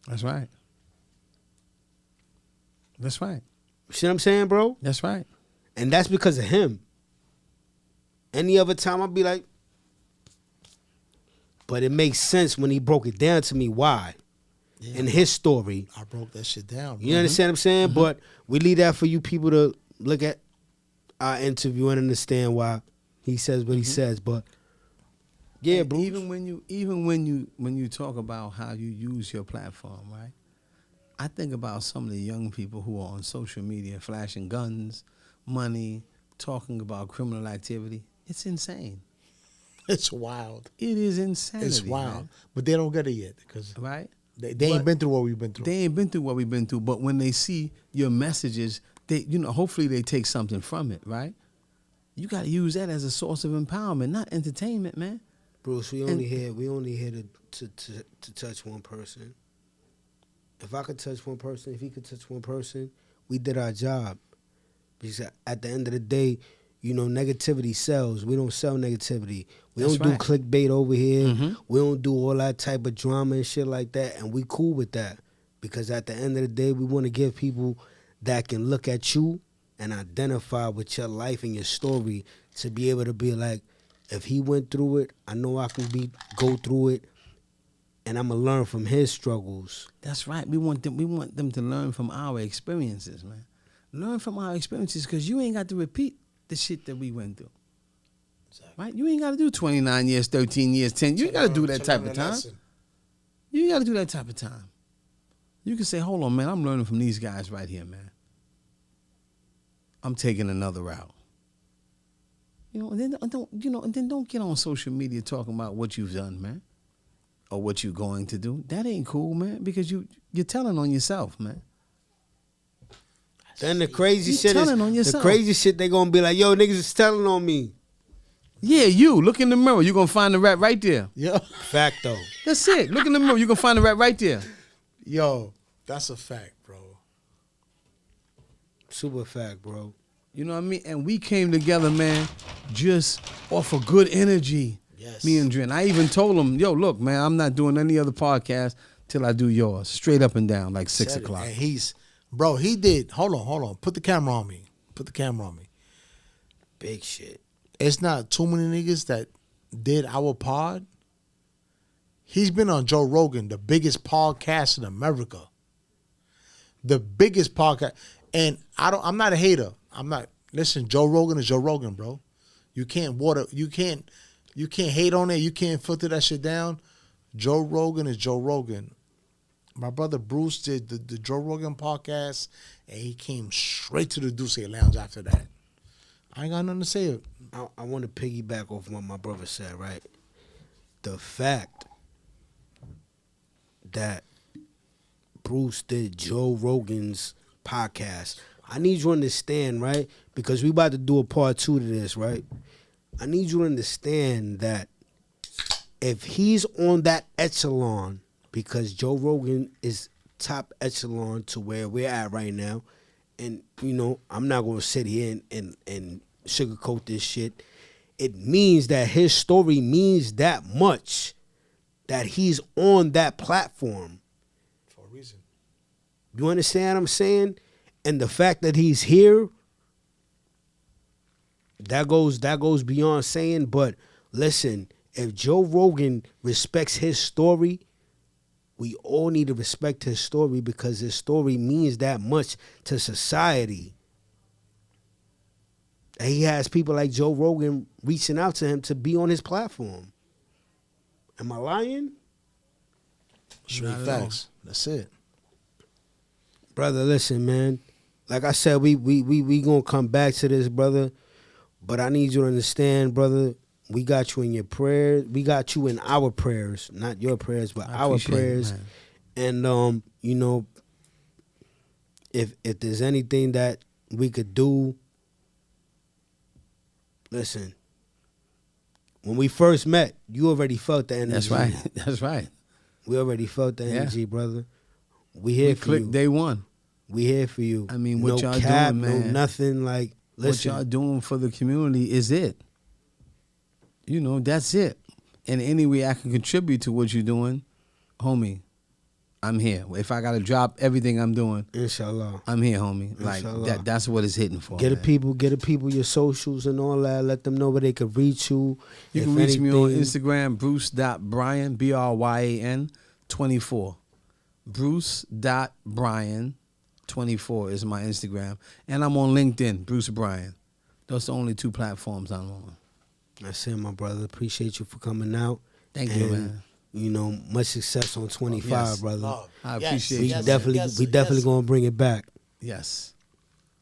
That's right. That's right. See what I'm saying, bro? That's right. And that's because of him. Any other time, I'll be like, but it makes sense when he broke it down to me why. Yeah, in his story. I broke that shit down. You understand what I'm saying? Mm-hmm. But we leave that for you people to look at our interview and understand why he says what he says. But yeah, and bro. Even when you talk about how you use your platform, right? I think about some of the young people who are on social media flashing guns, money, talking about criminal activity. It's insane. It's wild. It is insanity. It's wild. Man. But they don't get it yet because Right? they ain't been through what we've been through. They ain't been through what we've been through. But when they see your messages, they, hopefully they take something from it, right? You got to use that as a source of empowerment, not entertainment, man. Bruce, we only here to touch one person. If I could touch one person, if he could touch one person, we did our job. Because at the end of the day, negativity sells. We don't sell negativity. We That's don't right. do clickbait over here. Mm-hmm. We don't do all that type of drama and shit like that. And we cool with that. Because at the end of the day, we want to give people that can look at you and identify with your life and your story to be able to be like, if he went through it, I know I can go through it, and I'm gonna learn from his struggles. That's right. We want them to learn from our experiences, man. Learn from our experiences because you ain't got to repeat the shit that we went through. Exactly. Right? You ain't got to do 29 years, 13 years, 10. You ain't got to do that type of time. You ain't got to do that type of time. You can say, hold on, man, I'm learning from these guys right here, man. I'm taking another route. And then don't get on social media talking about what you've done, man, or what you're going to do. That ain't cool, man, because you're telling on yourself, man. Then the crazy You shit telling on is yourself. the crazy shit. They gonna be like, yo, niggas is telling on me. Yeah, you look in the mirror. You're gonna find the rat right there. Yeah. Fact though. That's it. Look in the mirror. You're gonna find the rat right there. Yo, that's a fact, bro. Super fact, bro. You know what I mean? And we came together, man, just off of good energy. Yes. Me and Dren. I even told him, yo, look, man, I'm not doing any other podcast till I do yours. Straight up and down, like 6 o'clock. And he did. Hold on. Put the camera on me. Big shit. It's not too many niggas that did our pod. He's been on Joe Rogan, the biggest podcast in America. The biggest podcast. And I'm not a hater. Listen, Joe Rogan is Joe Rogan, bro. You can't hate on it. You can't filter that shit down. Joe Rogan is Joe Rogan. My brother Bruce did the Joe Rogan podcast, and he came straight to the Duce Lounge after that. I ain't got nothing to say. I want to piggyback off what my brother said, right? The fact that Bruce did Joe Rogan's podcast, I need you to understand, right? Because we about to do a part 2 to this, right? I need you to understand that if he's on that echelon, because Joe Rogan is top echelon to where we're at right now, and, I'm not going to sit here and sugarcoat this shit. It means that his story means that much that he's on that platform. For a reason. You understand what I'm saying? And the fact that he's here, that goes beyond saying. But listen, if Joe Rogan respects his story, we all need to respect his story because his story means that much to society. And he has people like Joe Rogan reaching out to him to be on his platform. Am I lying? Straight Not at facts. That's it. Brother, listen, man. Like I said, we gonna come back to this, brother. But I need you to understand, brother, we got you in your prayers. We got you in our prayers. Not your prayers, but our prayers. It, and if there's anything that we could do, listen. When we first met, you already felt the energy. That's right. That's right. We already felt the Yeah. energy, brother. We here We for clicked you. day one. We here for you. I mean, what no y'all cap, doing, man? No nothing. Like, listen. What y'all doing for the community is it. You know, that's it. And any way I can contribute to what you're doing, homie, I'm here. If I gotta drop everything I'm doing, Inshallah. I'm here, homie. Like Inshallah. that's what it's hitting for. Get the man. people your socials and all that. Let them know where they can reach you. You If can reach me on anything- Instagram, Bruce.Bryan, Bryan 24. Bruce.Bryan 24 is my Instagram. And I'm on LinkedIn, Bruce Bryan. Those are the only 2 platforms I'm on. That's it, my brother. Appreciate you for coming out. Thank you, And, man. You know, much success on 25, Yes. brother. Oh, I yes, appreciate we you, yes, definitely, yes, we definitely yes. gonna bring it back. Yes.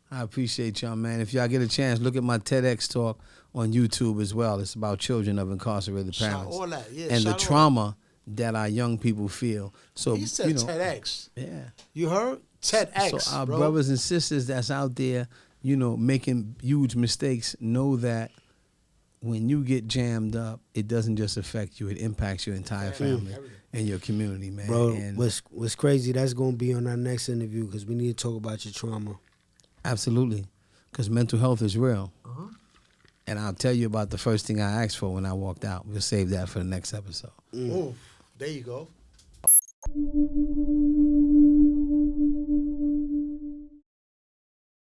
I appreciate y'all, man. If y'all get a chance, look at my TEDx talk on YouTube as well. It's about children of incarcerated Shout parents all that, yeah, and the shout all trauma that our young people feel. So, He said you know, TEDx. yeah. You heard? TEDx, So our bro. brothers and sisters that's out there, you know, making huge mistakes, know that when you get jammed up, it doesn't just affect you; it impacts your entire family and your community, man. Bro, and what's crazy, that's gonna be on our next interview because we need to talk about your trauma. absolutely, because mental health is real. And I'll tell you about the first thing I asked for when I walked out. We'll save that for the next episode. Ooh, there you go.